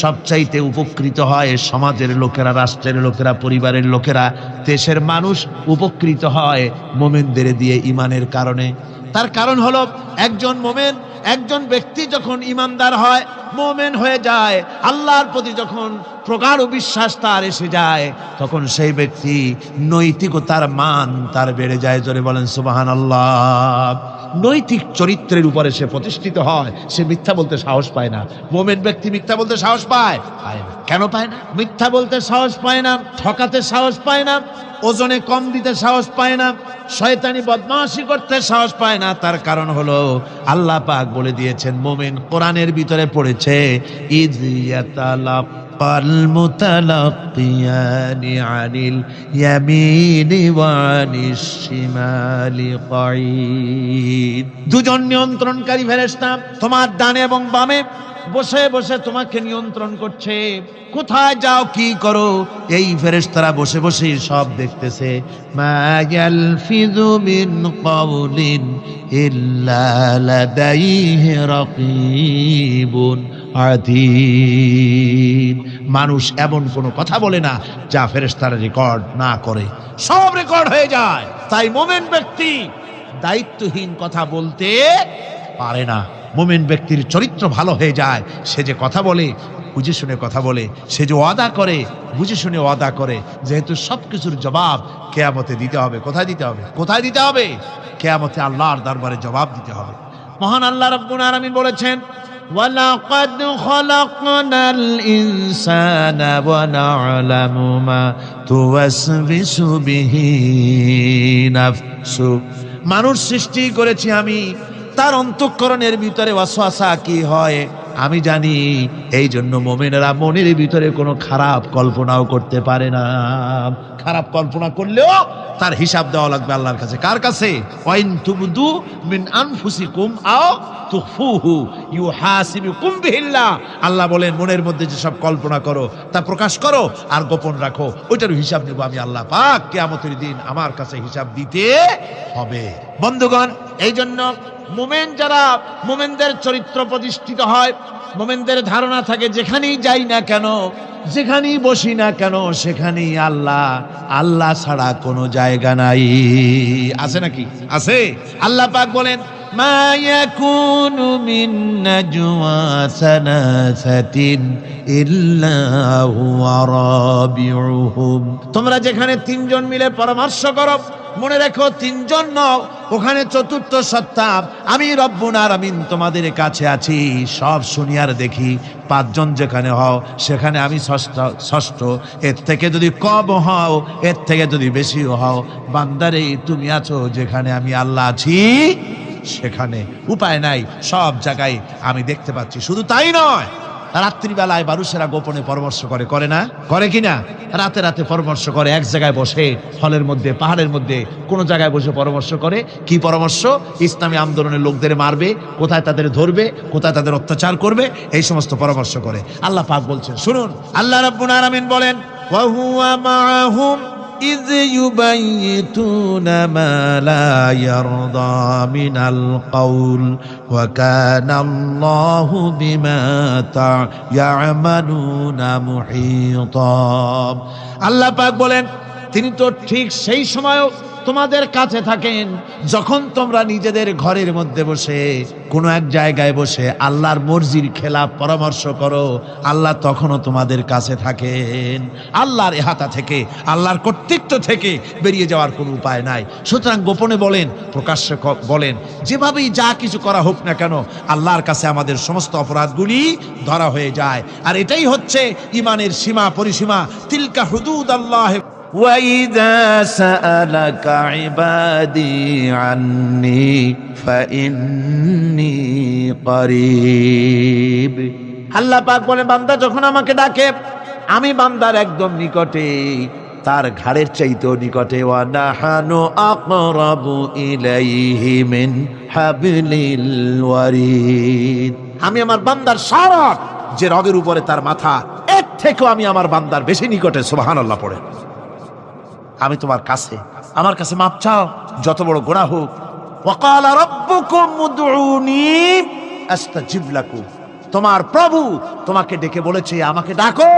[SPEAKER 2] সবচাইতে উপকৃত হয় সমাজের লোকেরা, রাষ্ট্রের লোকেরা, পরিবারের লোকেরা, দেশের মানুষ উপকৃত হয় মুমিনদের দিয়ে ঈমানের কারণে। তার কারণ হলো, একজন মুমিন, একজন ব্যক্তি যখন ঈমানদার হয়, মুমিন হয়ে যায়, আল্লাহর প্রতি যখন প্রগাঢ় বিশ্বাস তার এসে যায়, তখন সেই ব্যক্তি নৈতিকতার মান তার বেড়ে যায়। জোরে বলেন সুবহানাল্লাহ। নৈতিক চরিত্রের উপরে সে প্রতিষ্ঠিত হয়, সে মিথ্যা বলতে সাহস পায় না। মুমিন ব্যক্তি মিথ্যা বলতে সাহস পায়? কেন পায় না? মিথ্যা বলতে সাহস পায় না, ঠকাতে সাহস পায় না, ওজনে কম দিতে সাহস পায় না, শয়তানি বদমাশি করতে সাহস পায় না। তার কারণ হলো আল্লাহ পাক বলে দিয়েছেন, মুমিন কোরআনের ভিতরে পড়েছে, ইয ইয়াতালাক্কা والمتلقيان عن اليمين وعن الشمال قعيد দুজন নিয়ন্ত্রণকারী ফেরেশতা তোমার ডানে এবং বামে বসে বসে তোমাকে নিয়ন্ত্রণ করছে, কোথায় যাও কি করো এই ফেরেশতারা বসে বসে সব দেখতেছে। মা ইয়ালফিযু মিন কাওলিন ইল্লা লাদাইহি রাকীবুন আতীদ। মানুষ এমন কোনো কথা বলে না যা ফেরেশতারা রেকর্ড না করে, সব রেকর্ড হয়ে যায়। তাই মুমিন ব্যক্তি দায়িত্বহীন কথা বলতে পারে না। মুমিন ব্যক্তির চরিত্র ভালো হয়ে যায়, সে যে কথা বলে বুঝে শুনে কথা বলে, সে যে ওয়াদা করে বুঝে শুনে ওয়াদা করে, যেহেতু সবকিছুর জবাব কিয়ামতে দিতে হবে। কোথায় দিতে হবে? কোথায় দিতে হবে? কিয়ামতে আল্লাহর দরবারে জবাব দিতে হবে। মহান আল্লাহ রাব্বুল আলামিন বলেছেন, ওয়ালাকাদ খলাকনাল ইনসানা ওয়া না'লামু মা তুওয়াসবিসু বিহি নাফসু। মানুষ সৃষ্টি করেছি আমি, তার অন্তঃকরণের ভিতরে ওয়াসওয়াসা কি হয় আমি জানি। এই জন্য মুমিনেরা মনের ভিতরে কোনো খারাপ কল্পনাও করতে পারে না। খারাপ কল্পনা করলেও তার হিসাব দেওয়া লাগবে আল্লাহর কাছে। কার কাছে? ওয়াইন তুবদু মিন আনফুসিকুম আও তুখফুহু ইউহাসিবুকুম বিহিল্লাহ। আল্লাহ বলেন, মনের মধ্যে যে সব কল্পনা করো তা প্রকাশ করো আর গোপন রাখো, ওইটার হিসাব নেব আমি আল্লাহ পাক। কিয়ামতের দিন আমার কাছে হিসাব দিতে হবে। বন্ধুগণ, এই জন্য মুমিন যারা, মুমিনদের চরিত্র প্রতিষ্ঠিত হয়, মুমিনদের ধারণা থাকে যেখানেই যাই না কেন, যেখানেই বসি না কেন, সেখানেই আল্লাহ, আল্লাহ ছাড়া কোনো জায়গা নাই। আছে নাকি? আছে। আল্লাহ পাক বলেন, মা ইয়াকুনু মিন নাজওয়া সালাসাতিন ইল্লা হুয়া রাবিউহুম। তোমরা যেখানে তিনজন মিলে পরামর্শ করো, মনে রেখো তিনজন নও, ওখানে চতুর্থ সত্তা আমি রব্বুল আলামিন তোমাদের কাছে আছি। সব শুনি আর দেখি। পাঁচজন যেখানে হও সেখানে আমি ষষ্ঠ। এর থেকে যদি কম হও, এর থেকে যদি বেশিও হও, বান্দারে তুমি আছো যেখানে আমি আল্লাহ আছি সেখানে। উপায় নাই, সব জায়গায় আমি দেখতে পাচ্ছি। শুধু তাই নয়, রাত্রিবেলায় মানুষেরা গোপনে পরামর্শ করে, করে না? করে কিনা? রাতে রাতে পরামর্শ করে, এক জায়গায় বসে, হলের মধ্যে, পাহাড়ের মধ্যে, কোনো জায়গায় বসে পরামর্শ করে। কি পরামর্শ? ইসলামী আন্দোলনের লোকদের মারবে, কোথায় তাদের ধরবে, কোথায় তাদের অত্যাচার করবে, এই সমস্ত পরামর্শ করে। আল্লাহ পাক বলছেন, শুনুন, আল্লাহ রাব্বুল আলামিন বলেন, ওয়া হুয়া মাআহুম إذ يبيتون ما لا يرضى من القول وكان الله بما يعملون محيطا। আল্লাহ পাক বলেন, তিনি তো ঠিক সেই সময়ও তোমাদের কাছে থাকেন যখন তোমরা নিজেদের ঘরের মধ্যে বসে, কোনো এক জায়গায় বসে আল্লাহর মর্জির খেলাফ পরামর্শ করো, আল্লাহ তখনও তোমাদের কাছে থাকেন। আল্লাহর ইহাতা থেকে, আল্লাহর কর্তৃত্ব থেকে বেরিয়ে যাওয়ার কোনো উপায় নাই। সুতরাং গোপনে বলেন, প্রকাশ্যে বলেন, যেভাবেই যা কিছু করা হোক না কেন, আল্লাহর কাছে আমাদের সমস্ত অপরাধগুলি ধরা হয়ে যায়। আর এটাই হচ্ছে ইমানের সীমা পরিসীমা। তিলকা হুদুদাল্লাহ। وَإِذَا سَأَلَكَ عِبَادِي عَنِّي فَإِنِّي قَرِيبٌ। আল্লাহ পাক বলে, বান্দা যখন আমাকে ডাকে, আমি বান্দার একদম নিকটে, তার ঘাড়ের চাইতেও নিকটে। ওয়া নাহানু আকরাবু ইলাইহি মিন হাবলিল ওয়ারিদ। আমি আমার বান্দার সারা যে রগের উপরে তার মাথা, এর থেকেও আমি আমার বান্দার বেশি নিকটে। সুবহানাল্লাহ পড়ে। আমি তোমার কাছে, আমার কাছে মাপ চাও, যত বড় গুনাহ হোক। ওয়াকালা রাব্বুকুম উদউনি আস্তাজিব লাকুম। তোমার প্রভু তোমাকে ডেকে বলেছে, আমাকে ডাকো,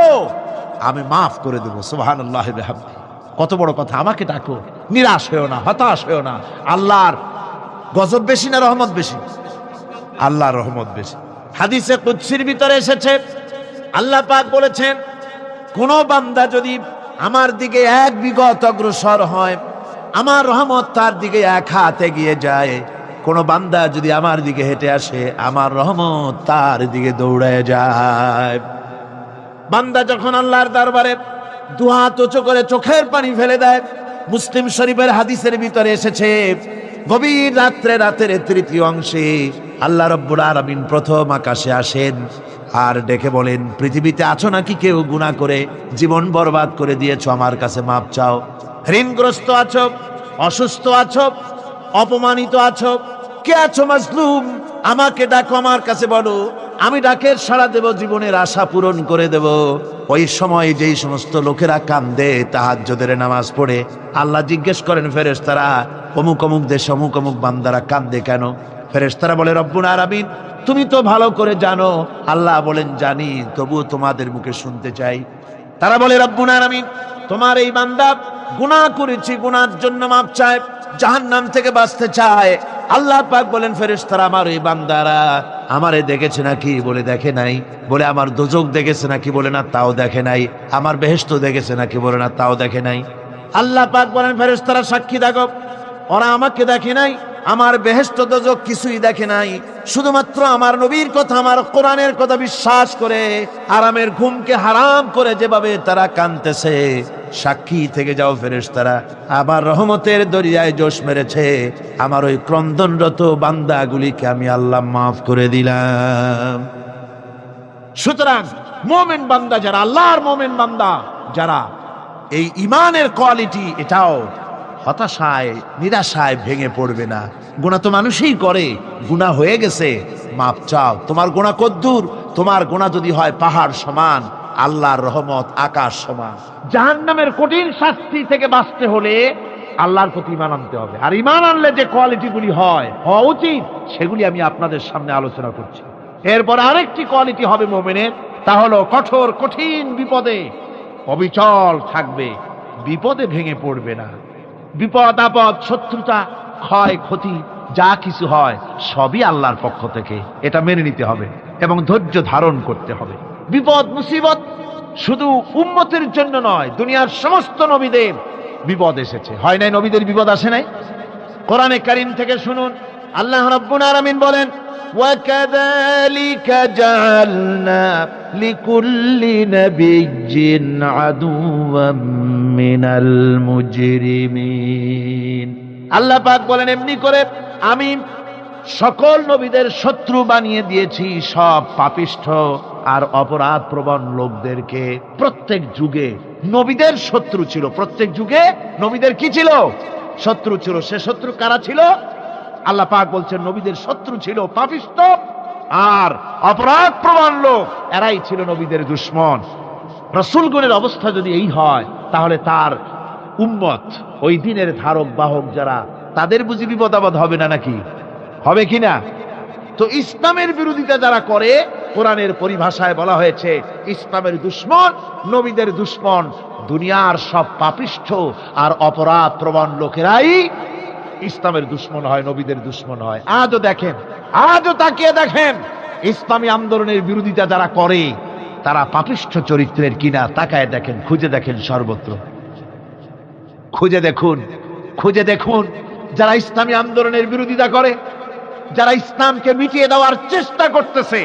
[SPEAKER 2] আমি মাফ করে দেব। সুবহানাল্লাহ বিহামদি। কত বড় কথা! আমাকে ডাকো, নিরাশ হয়েও না, হতাশ হয়েও না। আল্লাহর গজব বেশি না রহমত বেশি? আল্লাহর রহমত বেশি। হাদিসে কুদসির ভিতরে এসেছে, আল্লাহ পাক বলেছেন, কোন বান্দা যদি আমার দিকে এক বিগত অগ্রসর হয়, আমার রহমত তার দিকে এক হাত এগিয়ে যায়। কোন বান্দা যদি আমার দিকে হেঁটে আসে, আমার রহমত তার দিকে দৌড়ে যায়। বান্দা যখন আল্লাহর দরবারে দুহাত উঁচু করে চোখের পানি ফেলে দেয়, মুসলিম শরীফের হাদিসের ভিতরে এসেছে, গভীর রাত্রে, রাতের তৃতীয় অংশে আল্লাহ রাব্বুল আলামিন প্রথম আকাশে আসেন। আর ডেকে বলেন, পৃথিবীতে আছো নাকি কেউ গুনাহ করে জীবন বরবাদ করে দিয়েছো, আমার কাছে মাপ চাও। ঋণগ্রস্ত আছো, অসুস্থ আছো, অপমানিত আছো, কে আছো মাজলুম, আমাকে ডাকো, আমার কাছে বলো, আমি ডাকের সাড়া দেব, জীবনের আশা পূরণ করে দেব। ওই সময় যেই সমস্ত লোকেরা কান্দে তাহাজ্জুদের নামাজ পড়ে, আল্লাহ জিজ্ঞেস করেন ফেরেশতারা, অমুক অমুক দেশ অমুক অমুক বান্দারা কান্দে কেন? ফেরেশতারা বলে, রব্বুল আলামিন তুমি তো ভালো করে জানো। আল্লাহ বলেন, জানি, তবুও তোমাদের মুখে শুনতে চাই। তারা বলে, রব্বুল আলামিন তোমার এই বান্দা গুনাহ করেছে, গুনার জন্য মাপ চায়, জাহান্নাম থেকে বাঁচতে চায়। আল্লাহ পাক বলেন, ফেরেশতারা আমার এই বান্দারা আমারে দেখেছে নাকি? বলে দেখে নাই। বলে আমার দোজখ দেখেছে নাকি? বলে না, তাও দেখে নাই। আমার বেহেশত দেখেছে নাকি? বলে না, তাও দেখে নাই। আল্লাহ পাক বলেন, ফেরেশতারা সাক্ষী থাকো, ওরা আমাকে দেখে নাই, আমার বেহেশত দোজখ কিছুই দেখে নাই, শুধুমাত্র আমার নবীর কথা, আমার কোরআনের কথা বিশ্বাস করে আরামের ঘুমকে হারাম করে যেভাবে তারা কাঁদতেছে, সাক্ষী থেকে যাও ফেরেশতারা, আমার রহমতের দরিয়ায় জোশ মেরেছে, আমার ওই ক্রন্দনরত বান্দাগুলিকে আমি আল্লাহ মাফ করে দিলাম। সুতরাং মুমিন বান্দা যারা, আল্লাহর মুমিন বান্দা যারা, এই ইমানের কোয়ালিটি, এটাও হতাশায় নিরাশায় ভেঙে পড়বে না। গুনাহ তো মানুষই করে, গুনাহ হয়ে গেছে, মাপ চাও। তোমার গুনাহ কদ্দুর? তোমার গুনাহ যদি হয় পাহাড় সমান, আল্লাহর রহমত আকাশ সমান। জাহান্নামের কঠিন শাস্তি থেকে বাঁচতে হলে আল্লাহর প্রতি ঈমান আনতে হবে। আর ঈমান আনলে যে কোয়ালিটিগুলি হওয়া উচিত, সেগুলি আমি আপনাদের সামনে আলোচনা করছি। এরপর আরেকটি কোয়ালিটি হবে মুমিনের, তা হলো কঠোর কঠিন বিপদে অবিচল থাকবে, বিপদে ভেঙে পড়বে না। বিপদ আপদ, শত্রুতা, ক্ষয় ক্ষতি যা কিছু হয় সবই আল্লাহর পক্ষ থেকে, এটা মেনে নিতে হবে এবং ধৈর্য ধারণ করতে হবে। বিপদ মুসিবত শুধু উম্মতের জন্য নয়, দুনিয়ার সমস্ত নবীদের বিপদ এসেছে, হয় নাই? নবীদের বিপদ আসে নাই? কোরআনে কারীম থেকে শুনুন, আল্লাহ রাব্বুল আলামিন বলেন, وَكَذَلِكَ جَعَلْنَا لِكُلِّ نَبِيٍّ عَدُوًّا مِّنَ الْمُجْرِمِينَ। আল্লাহ পাক বলেন, এমনি করে আমি সকল নবীদের শত্রু বানিয়ে দিয়েছি সব পাপিষ্ঠ আর অপরাধ প্রবণ লোকদেরকে। প্রত্যেক যুগে নবীদের শত্রু ছিল, প্রত্যেক যুগে নবীদের কি ছিল? শত্রু ছিল। সে শত্রু কারা ছিল? আল্লাহ পাক বলছেন, নবীদের শত্রু ছিল পাপিষ্ঠ আর অপরাধ প্রবণ লোক, এরাই ছিল নবীদের দুশমন। রাসূলগণের অবস্থা যদি এই হয়, তাহলে তার উম্মত, ওই দিনের ধারক বাহক যারা, তাদের বুঝি বিপদ আপদ হবে না? নাকি হবে কিনা? তো ইসলামের বিরোধিতা যারা করে, কোরআনের পরিভাষায় বলা হয়েছে ইসলামের দুশমন, নবীদের দুশমন। দুনিয়ার সব পাপিষ্ঠ আর অপরাধ প্রবণ লোকেরাই ইসলামের দুশমন হয়, নবীদের দুশমন হয়। আজও দেখেন, আজও তাকিয়ে দেখেন, ইসলামী আন্দোলনের বিরোধিতা যারা করে, তারা পাপিষ্ঠ চরিত্রের কিনা তাকায় দেখেন, খুঁজে দেখেন, সর্বত্র খুঁজে দেখুন, খুঁজে দেখুন। যারা ইসলামী আন্দোলনের বিরোধিতা করে, যারা ইসলামকে মিটিয়ে দেওয়ার চেষ্টা করতেছে,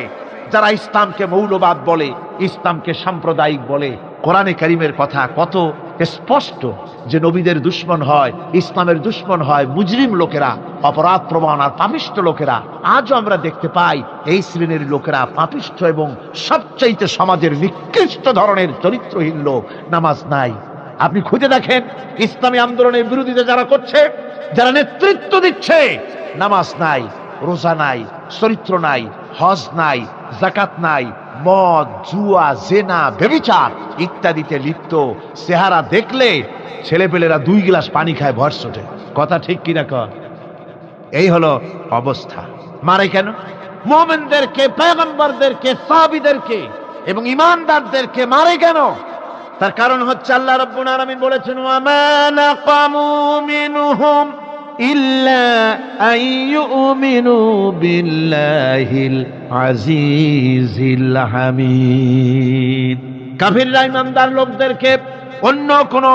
[SPEAKER 2] যারা ইসলামকে মৌলবাদ বলে, ইসলামকে সাম্প্রদায়িক বলে, কোরআনে কারীমের কথা কত স্পষ্ট যে নবীদের দুশমন হয়, ইসলামের দুশমন হয় মুজরিম লোকেরা, অপরাধ প্রবণ আর পাপিষ্ঠ লোকেরা। আজও আমরা দেখতে পাই এই শ্রেণীর লোকেরা পাপিষ্ঠ এবং সবচাইতে সমাজের নিকৃষ্ট ধরনের চরিত্রহীন লোক। নামাজ নাই। আপনি খুঁজে দেখেন, ইসলামী আন্দোলনের বিরোধিতা যারা করছে, যারা নেতৃত্ব দিচ্ছে, নামাজ নাই, রোজা নাই, চরিত্র নাই, হজ নাই, যাকাত নাই, মদ, জুয়া, জেনা, ব্যভিচার ইত্যাদিতে লিপ্ত। চেহারা দেখলে ছেলেপেলেরা 2 গ্লাস পানি খায় ভরসটে। কথা ঠিক কিনা কর? এই হলো অবস্থা। মারে কেন? মুমিনদেরকে, পয়গম্বরদেরকে, সাহাবীদেরকে এবং ঈমানদারদেরকে মারে কেন? তার কারণ হচ্ছে আল্লাহ রাব্বুল আলামিন বলেছেন, ওয়া মা নাকামু মিনহুম ইল্লা আন ইউমিনু বিল্লাহিল আজিজিল হামিদ। কাফিররা ঈমানদার লোকদেরকে অন্য কোন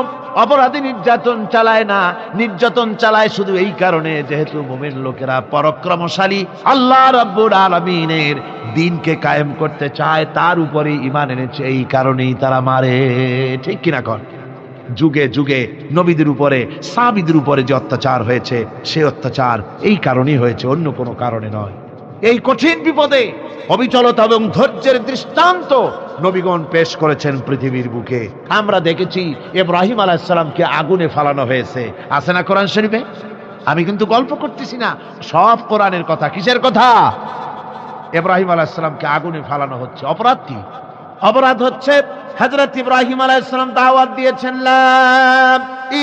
[SPEAKER 2] অপরাধী নির্যাতন চালায় না, নির্যাতন চালায় শুধু এই কারণে, যেহেতু মুমিন লোকেরা পরাক্রমশালী, আল্লাহ রাব্বুল আলামিনের দ্বীনকে কায়েম করতে চায়, তার উপরে ঈমান এনেছে, এই কারণেই তারা মারে। ঠিক কিনা কর? যুগে যুগে নবীদের উপরে, সাহাবীদের উপরে যে অত্যাচার হয়েছে, সে অত্যাচার এই কারণেই হয়েছে, অন্য কোনো কারণে নয়। এই কঠিন বিপদে অবিচলতা এবং ধৈর্যের দৃষ্টান্ত নবীগণ পেশ করেছেন পৃথিবীর বুকে। আমরা দেখেছি ইব্রাহিম আলাইহিস সালামকে আগুনে ফালানো হয়েছে, আছে না কোরআন শরীফে? আমি কিন্তু গল্প করতেছি না, সব কোরআনের কথা। কিসের কথা? ইব্রাহিম আলাইহিস সালামকে আগুনে ফালানো হচ্ছে। অপরাধ কি? অপরাধ হচ্ছে হযরত ইব্রাহিম আলাইহিস সালাম দাওয়াত দিয়েছেন লা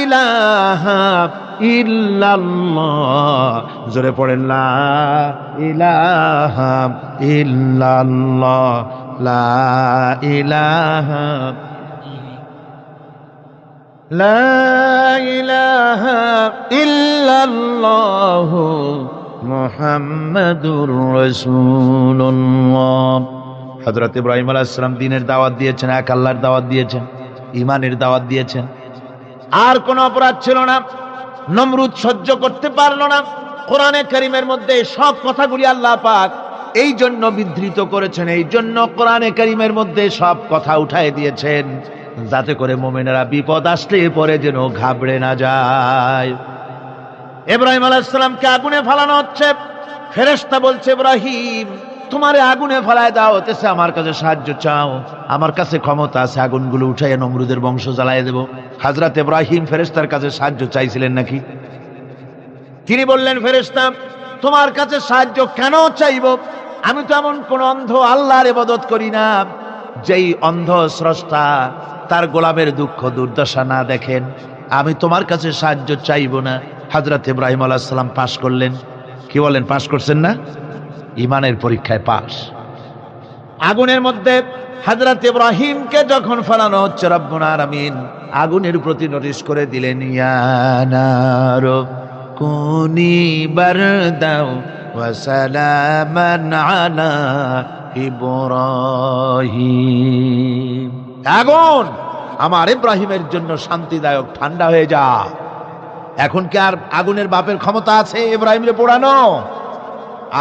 [SPEAKER 2] ইলাহা ইল্লাল্লাহ। জোরে পড়েন লা ইলাহা ইল্লাল্লাহ, লা ইলাহা লা ইলাহা ইল্লাল্লাহ মুহাম্মাদুর রাসূলুল্লাহ। হযরত ইব্রাহিম আলাইহিস সালাম দ্বীনের দাওয়াত দিয়েছেন, এক আল্লাহর দাওয়াত দিয়েছেন, ঈমানের দাওয়াত দিয়েছেন। আর কোনো অপরাধ ছিল না। নমরুদ সহ্য করতে পারল না। কোরআনে কারীমের মধ্যে সব কথাগুলি আল্লাহ পাক এই জন্য বিধৃত করেছেন, এই জন্য কোরআনে কারীমের মধ্যে সব কথা উঠায় দিয়েছেন, যাতে করে মুমিনেরা বিপদ আসলে পরে যেন ঘাবড়ে না যায়। ইব্রাহিম আলাইহিস সালামকে আগুনে ফালানো হচ্ছে। ফেরেশতা বলছে, ইব্রাহিম তোমারে আগুনে ফালায় দাও, হতেছে আমার কাছে সাহায্য চাও, আমার কাছে ক্ষমতা আছে, আগুনগুলো উঠাইয়া নমরুদের বংশ জ্বালায় দেব। হযরত ইব্রাহিম ফেরেশতার কাছে সাহায্য চাইছিলেন নাকি? তিনি বললেন, ফেরেশতা তোমার কাছে সাহায্য কেন চাইব? আমি তো এমন কোন অন্ধ আল্লাহর ইবাদত করি না যেই অন্ধ স্রষ্টা তার গোলামের দুঃখ দুর্দশা না দেখেন। আমি তোমার কাছে সাহায্য চাইব না। হযরত ইব্রাহিম আলাইহিস সালাম পাশ করলেন। কি বলেন, পাশ করছেন না? ঈমানের পরীক্ষায় পাশ। আগুনের মধ্যে হযরত ইব্রাহিমকে যখন ফেলানো হচ্ছে, রব্বুল আলামিন আগুনের প্রতি নোটিশ করে দিলেন, ইয়া নারু কুনি বারদাও ওয়া সালামান আলা ইব্রাহিম। আগুন আমার ইব্রাহিমের জন্য শান্তিদায়ক ঠান্ডা হয়ে যা। এখন কি আর আগুনের বাপের ক্ষমতা আছে ইব্রাহিমকে পোড়ানো?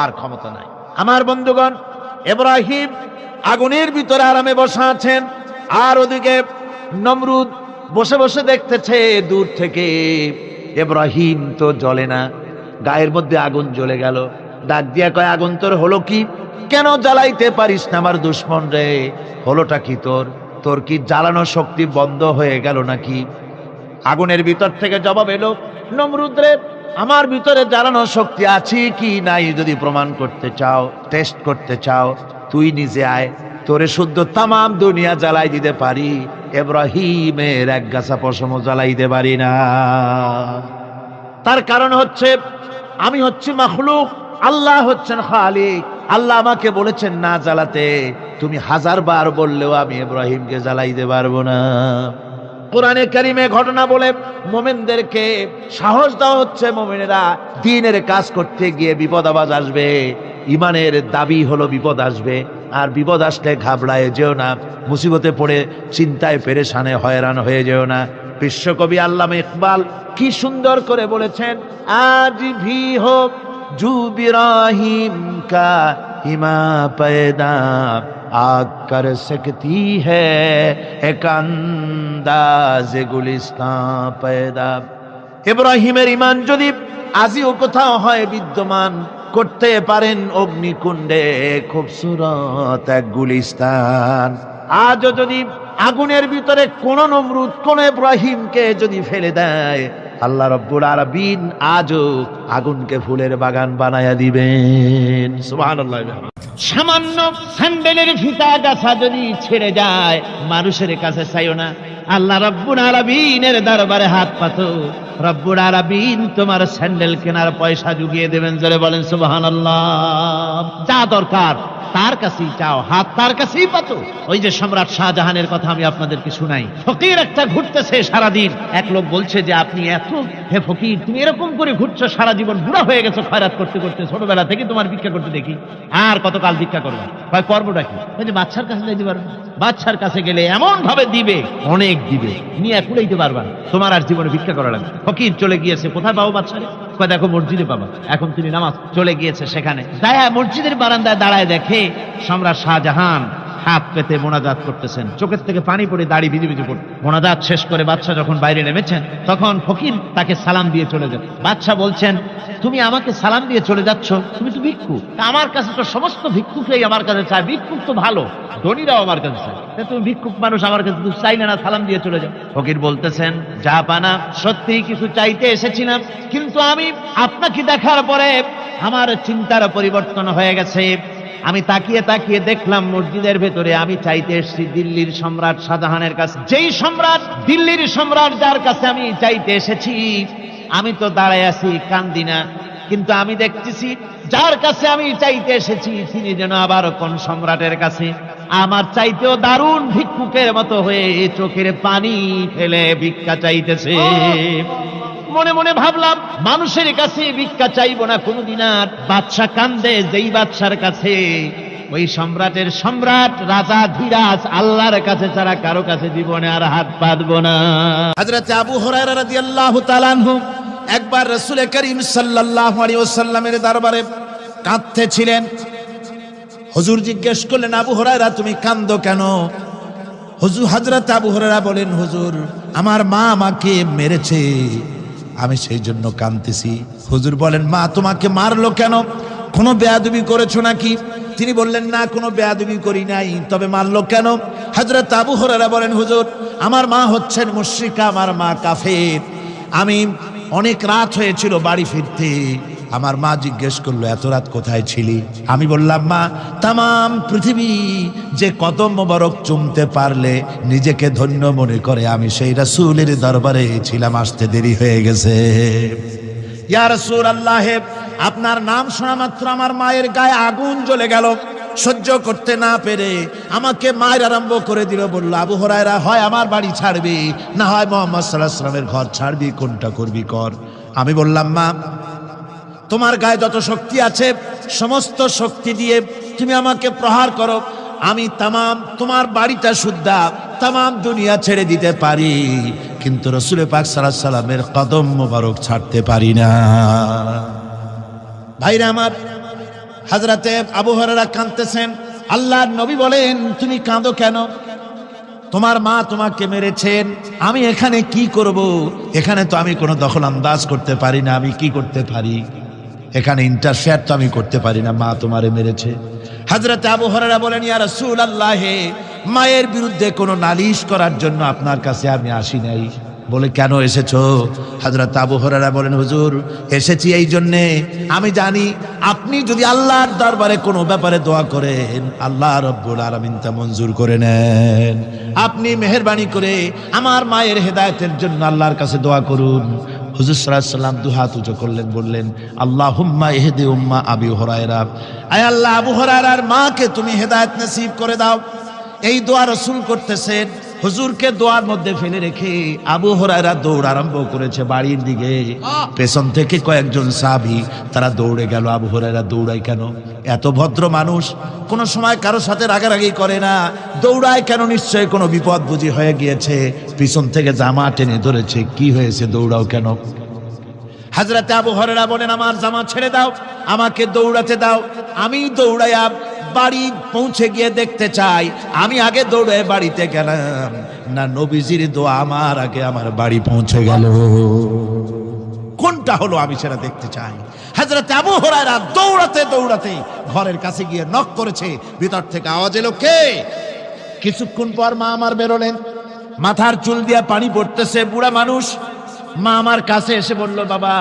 [SPEAKER 2] আর ক্ষমতা নাই। আমার বন্ধুগণ, ইব্রাহিম আগুনের ভিতরে আরামে বসা আছেন, আর ওদিকে নমরুদ বসে বসে দেখতেছে দূর থেকে। ইব্রাহিম তো জ্বলে না, গায়ের মধ্যে আগুন জ্বলে গেল। ডাক দিয়া কয়, আগুন তোর হলো কি? কেন জ্বালাইতে পারিস না আমার দুশমন রে? হলোটা কি তোর? তোর কি জ্বালানো শক্তি বন্ধ হয়ে গেল নাকি? আগুনের ভিতর থেকে জবাব এলো, নমরুদ রে, আমার ভিতরে জ্বালানো শক্তি আছে কি নাই যদি প্রমাণ করতে চাও, টেস্ট করতে চাও, তুই নিজে আয়, তোরে শুদ্ধ তামাম দুনিয়া জ্বালাই দিতে পারি, ইব্রাহিমের এক গাছা পশমও জ্বালাই দিতে পারি না। তার কারণ হচ্ছে আমি হচ্ছি মাখলুক, আল্লাহ হচ্ছেন খালিক। আল্লাহ আমাকে বলেছেন না জ্বালাতে, তুমি 1000 বার বললেও আমি ইব্রাহিমকে জ্বালাইতে পারবো না। কোরআনে কারিমে ঘটনা বলে মুমিনদেরকে সাহস দেওয়া হচ্ছে, মুমিনেরা দ্বীনের কাজ করতে গিয়ে বিপদ আবাজ আসবে, ঈমানের দাবি হলো বিপদ আসবে, আর বিপদ আসলে ঘাবড়ায় যেও না, মুসিবতে পড়ে চিন্তায় পেরেশানে হয়রান হয়ে যেও না। বিশ্বকবি আল্লামা ইকবাল কি সুন্দর করে বলেছেন, আজ ভি হো জু ইব্রাহিম কা হিমা পয়দা आग कर सकती है एक अंदाज गुलिस्तां पैदा। ইব্রাহিমের ঈমান যদি আজিও কোথাও হয় বিদ্যমান, করতে পারেন অগ্নিকুণ্ডে খুবসুরত এক গুলিস্তান। আজও যদি আগুনের ভিতরে কোন নমরুদ কোন ইব্রাহিমকে যদি ফেলে দেয়, আল্লাহ রাব্বুল আলামিন আজও আগুনকে ফুলের বাগান বানায়া দিবেন। সুবহানাল্লাহ। সামান্য স্যান্ডেলের ফিতা গাছা যদি ছেড়ে যায়, মানুষের কাছে চাইও না, আল্লাহ রাব্বুল আলামিনের দরবারে হাত পাতো, রব্বুল আলামিন তোমার স্যান্ডেল কেনার পয়সা জুগিয়ে দেবেন। জোরে বলেন সুবহানাল্লাহ। যা দরকার তার কাছেই চাও, হাত তার কাছেই পাতো। ওই যে সম্রাট শাহজাহানের কথা আমি আপনাদেরকে শুনাই। ফকির একটা ঘুরতেছে সারাদিন, এক লোক বলছে যে আপনি এত, হে ফকির তুমি এরকম করে ঘুরছো সারা জীবন, বুড়া হয়ে গেছো খয়রাত করতে করতে, ছোটবেলা থেকে তোমার ভিক্ষা করতে দেখি, আর কতকাল ভিক্ষা করবে? ভাই করবোটা কি? যে বাচ্চার কাছে যাইতে পারবে, বাচ্চার কাছে গেলে এমন ভাবে দিবে, অনেক দিবে, নিয়ে কুলাইতে পারবা, তোমার আর জীবনে ভিক্ষা করা লাগবে। ফকির চলে গিয়েছে, কোথায় পাবো বাচ্চারে? দেখো মসজিদে পাবা। এখন তিনি নামাজ চলে গিয়েছে, সেখানে মসজিদের বারান্দায় দাঁড়ায় দেখে সম্রাট শাহজাহান
[SPEAKER 1] হাত পেতে মোনাজাত করতেছেন, চোখের থেকে পানি পড়ে দাড়ি ভিজে ভিজে পড়ে। মোনাজাত শেষ করে বাদশা যখন বাইরে নেমেছেন, তখন ফকির তাকে সালাম দিয়ে চলে যান। বাদশা বলছেন, তুমি আমাকে সালাম দিয়ে চলে যাচ্ছ, তুমি তো ভিক্ষুক। আমার কাছে তো সমস্ত ভিক্ষুকই আমার কাছে চায়, ভিক্ষুক তো ভালো, ধনীরাও আমার কাছে চায়, তুমি ভিক্ষুক মানুষ আমার কাছে তুমি চাইলে না, সালাম দিয়ে চলে যাও। ফকির বলতেছেন, যা পানা সত্যি কিছু চাইতে এসেছিলাম, কিন্তু আমি আপনাকে দেখার পরে আমার চিন্তার পরিবর্তন হয়ে গেছে। আমি তাকিয়ে তাকিয়ে দেখলাম মসজিদের ভেতরে আমি চাইতে এসেছি দিল্লির সম্রাট শাহজাহানের কাছে। যেই সম্রাট, দিল্লির সম্রাট যার কাছে আমি চাইতে এসেছি, আমি তো দাঁড়ায় আছি কান্দি না, কিন্তু আমি দেখতেছি যার কাছে আমি চাইতে এসেছি তিনি যেন আবার কোন সম্রাটের কাছে আমার চাইতেও দারুণ ভিক্ষুকের মতো হয়ে চোখের পানি ফেলে ভিক্ষা চাইতেছে। মনে মনে ভাবলাম, মানুষের কাছে ভিক্ষা চাইবো না কোনদিন আর। বাদশা কান্দে, যেই বাদশার কাছে ওই সম্রাটের সম্রাট রাজা ধীরাজ আল্লাহর কাছে ছাড়া কারো কাছে জীবনে আর হাত পাতবো না।
[SPEAKER 2] হযরত আবু হুরায়রা রাদিয়াল্লাহু তাআলা আনহু একবার রাসূল করিম সাল্লাল্লাহু আলাইহি ওয়াসাল্লামের দরবারে কাঁদতেছিলেন। হুজুর জিজ্ঞেস করলেন, আবু হুরায়রা তুমি কাঁদো কেন? হযরত আবু হুরায়রা বলেন, হুজুর আমার মা আমাকে মেরেছে, আমি সেই জন্য কাঁদতেছি। হুজুর বলেন, মা তোমাকে মারলো কেন? কোনো বেয়াদবি করেছো নাকি? তিনি বললেন, না কোনো বেয়াদবি করি নাই, তবে মারলো কেন? হযরত আবু হুরায়রা বলেন, হুজুর আমার মা হচ্ছেন মুশরিকা, আমার মা কাফের। আমি অনেক রাত হয়েছিল বাড়ি ফিরতে, আমার মা জিজ্ঞেস করলো এত রাত কোথায় ছিলি? আমি বললাম, মা তাম পৃথিবী যে কদম মোবারক চুমতে পারলে নিজেকে ধন্য মনে করে, আমি সেই রাসূলের দরবারে ছিলাম, আসতে দেরি হয়ে গেছে। ইয়া রাসূলুল্লাহ, আপনার নাম শোনা মাত্র আমার মায়ের গায়ে আগুন জ্বলে গেল। সহ্য করতে না পেরে আমাকে মায়ের আরম্ভ করে দিল। বলল, আবু হুরায়রা হয় আমার বাড়ি ছাড়বি, না হয় মুহাম্মদ সাল্লাল্লাহু আলাইহি ওয়াসাল্লামের ঘর ছাড়বি, কোনটা করবি কর। আমি বললাম, মা তোমার গায়ে যত শক্তি আছে সমস্ত শক্তি দিয়ে তুমি আমাকে প্রহার করো, আমি তামাম তোমার বাড়িটা সুদ্ধা তামাম দুনিয়া ছেড়ে দিতে পারি, কিন্তু রাসূল পাক সাল্লাল্লাহু আলাইহি ওয়াসাল্লামের কদম মোবারক ছাড়তে পারি না। ভাইরা আমার, হযরতে আবু হুরায়রা কাঁদতেছেন। আল্লাহর নবী বলেন, তুমি কাঁদো কেন? তোমার মা তোমাকে মেরেছেন, আমি এখানে কি করব? এখানে তো আমি কোনো দখল আন্দাজ করতে পারি না, আমি কি করতে পারি? এখানে ইন্টারফেয়ার তো আমি করতে পারি না, মা তোমারে মেরেছে। হযরত আবু হুরায়রা বলেন, ইয়া রাসূলুল্লাহ, মায়ের বিরুদ্ধে কোনো নালিশ করার জন্য আপনার কাছে আমি আসি নাই। বলে, কেন এসেছো? হযরত আবু হুরায়রা বলেন, হুজুর এসেছি এই জন্যে, আমি জানি আপনি যদি আল্লাহর দরবারে কোনো ব্যাপারে দোয়া করেন, আল্লাহ রাব্বুল আলামিন তা মঞ্জুর করে নেন। আপনি মেহেরবানি করে আমার মায়ের হেদায়েতের জন্য আল্লাহর কাছে দোয়া করুন। হুজুর সাল্লাল্লাহু আলাইহি ওয়াসাল্লাম দুহাত উঁচু করলেন, বললেন, আল্লাহুম্মা ইহদি উম্মা আবি হুরায়রা, আয় আল্লাহ আবু হুরায়রার মাকে তুমি হেদায়েত নসিব করে দাও। এই দোয়া রাসূল করতেছেন। হুজুরকে দোয়ার মধ্যে ফেলে রেখে আবু হুরায়রা দৌড় আরম্ভ করেছে বাড়ির দিকে। পেছন থেকে কয়েকজন সাহাবী তারা দৌড়ে গেল। আবু হুরায়রা দৌড়ায় কেন? এত ভদ্র মানুষ, কোনো সময় কারোর সাথে রাগারাগি করে না, দৌড়ায় কেন? নিশ্চয়ই কোনো বিপদ বুঝি হয়ে গিয়েছে, পিছন থেকে জামা টেনে ধরেছে, কি হয়েছে, দৌড়াও কেন? হযরত আবু হুরায়রা বলেন, আমার জামা ছেড়ে দাও, আমাকে দৌড়াতে দাও, আমি দৌড়াইয়া বাড়ি পৌঁছে গিয়ে দেখতে চাই আমি আগে দৌড়ে বাড়িতে গেলাম না নবীজির দোয়া আমার আগে আমার বাড়ি পৌঁছে গেল, কোনটা হলো আমি সেটা দেখতে চাই। হযরত আবু হুরায়রা দৌড়াতে দৌড়াতে ঘরের কাছে গিয়ে নক করেছে। ভিতর থেকে আওয়াজ এলো, কে? কিছুক্ষণ পর মা আমার বেরোলেন, মাথার চুল দিয়ে পানি পড়তেছে, বুড়া মানুষ। মা আমার কাছে এসে বলল, বাবা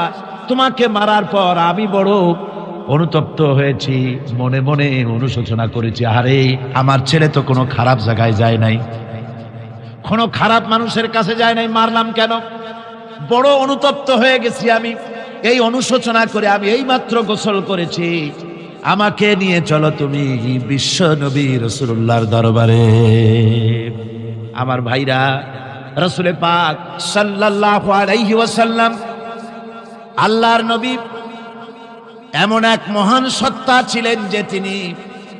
[SPEAKER 2] তোমাকে মারার পর আমি বড় অনুতপ্ত হয়েছি, মনে মনে অনুশোচনা করেছি, আরে আমার ছেলে তো কোনো খারাপ জায়গায় যায় নাই, কোনো খারাপ মানুষের কাছে যায় নাই, মারলাম কেন? বড় অনুতপ্ত হয়ে গেছি আমি। এই অনুশোচনা করে আমি এই মাত্র গোসল করেছি, আমাকে নিয়ে চলো তুমি বিশ্ব নবী রাসূলুল্লাহর দরবারে। আমার ভাইরা, রাসূল পাক সাল্লাল্লাহু আলাইহি ওয়াসাল্লাম আল্লাহর নবী এমন এক মহান সত্তা ছিলেন যে তিনি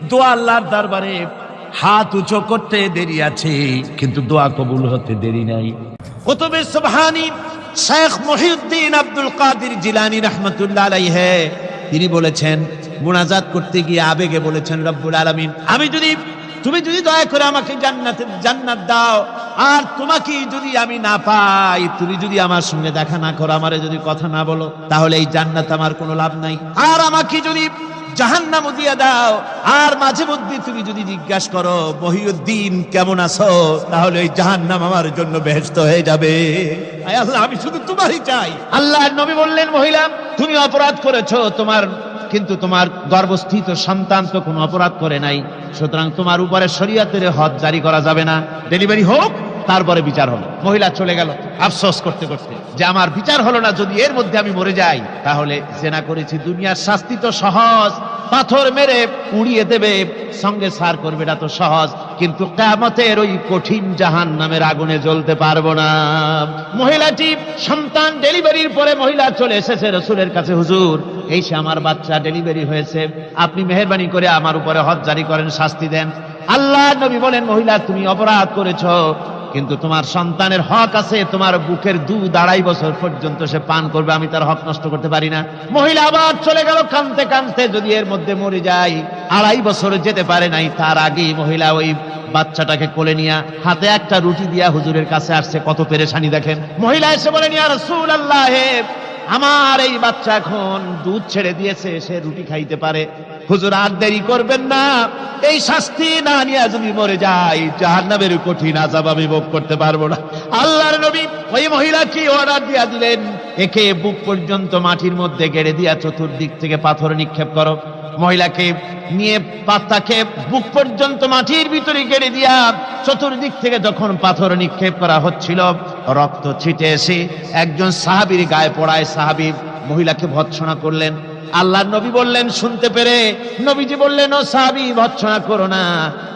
[SPEAKER 2] দোয়া আল্লাহর দরবারে হাত উঁচু করতে দেরি আছে, কিন্তু দোয়া কবুল হতে দেরি নাই। কুতুবে সুবহানী শেখ মুহিউদ্দিন আব্দুল কাদের জিলানী রাহমাতুল্লাহ আলাইহি তিনি বলেছেন, মুনাজাত করতে গিয়ে আবেগে বলেছেন, রব্বুল আলামিন আমি যদি তুমি যদি দয়া করে আমাকে জান্নাত দাও, আর তোমাকে যদি আমি না পাই, তুমি যদি আমার সঙ্গে দেখা না করো, আমারে যদি কথা না বলো, তাহলে এই জান্নাত আমার কোনো লাভ নাই। আর আমাকে যদি জাহান্নামও দিয়ে দাও, আর মাঝে মধ্যে তুমি যদি জিজ্ঞাসা করো মহিউদ্দিন কেমন আছো, তাহলে এই জাহান্নাম আমার জন্য বেহেশত হয়ে যাবে। আয় আল্লাহ, আমি শুধু তোমারই চাই। আল্লাহর নবী বললেন, মহিলা তুমি অপরাধ করেছো, কিন্তু তোমার গর্ভস্থিত সন্তান তো কোনো অপরাধ করে নাই, সুতরাং তোমার উপরে শরীয়তের হদ জারি করা যাবে না, ডেলিভারি হোক, তারপরে বিচার হবে। মহিলা চলে গেল আফসোস করতে করতে যে আমার বিচার হলো না, যদি এর মধ্যে আমি মরে যাই তাহলে জেনা করেছি, দুনিয়ার শাস্তি তো সহজ, পাথর মেরে উড়িয়ে দেবে, সঙ্গে সার করবে, এটা তো সহজ, কিন্তু কিয়ামতের ওই কঠিন জাহান্নামের আগুনে জ্বলতে পারবো না। মহিলাটি সন্তান ডেলিভারির পরে মহিলা চলে এসেছে রাসূলের কাছে, হুজুর এই সে আমার বাচ্চা ডেলিভারি হয়েছে, আপনি মেহেরবানি করে আমার উপরে হদ জারি করেন, শাস্তি দেন। আল্লাহ নবী বলেন, মহিলা তুমি অপরাধ করেছো, কিন্তু তোমার সন্তানের হক আছে, তোমার বুকের দুধ 2.5 বছর পর্যন্ত সে পান করবে, আমি তার হক নষ্ট করতে পারি না। মহিলা আবার চলে গেল কাঁদতে কাঁদতে, যদি এর মধ্যে মরে যায়, 2.5 বছর যেতে পারে নাই, তার আগেই মহিলা ওই বাচ্চাটাকে কোলে নিয়ে হাতে একটা রুটি দিয়া হুজুরের কাছে আসছে। কত পেরেশানি দেখেন। মহিলা এসে বলেন, ইয়া রাসূলুল্লাহ, আমার এই বাচ্চা এখন দুধ ছেড়ে দিয়েছে, সে রুটি খাইতে পারে, হুজুর আর দেরি করবেন না, এই শাস্তি না নিয়ে যদি মরে যাই, জাহান্নামের কঠিন আযাব আমি ভোগ করতে পারবো না। আল্লাহর নবী ওই মহিলাকে অর্ডার দিয়া দিলেন, একে বুক পর্যন্ত মাটির মধ্যে গেড়ে দিয়া চতুর্দিক থেকে পাথর নিক্ষেপ করো। মহিলাকে নিয়ে তাকে বুক পর্যন্ত মাটির ভিতরে গেড়ে দিয়া চতুর্দিক থেকে যখন পাথর নিক্ষেপ করা হচ্ছিল, রক্ত ছিটে এসে একজন সাহাবীর গায়ে পড়ায়, সাহাবী মহিলাকে ভৎসনা করলেন। আল্লাহর নবী বললেন, শুনতে পেরে নবীজি বললেন, ও সাহাবী ভৎসনা করো না,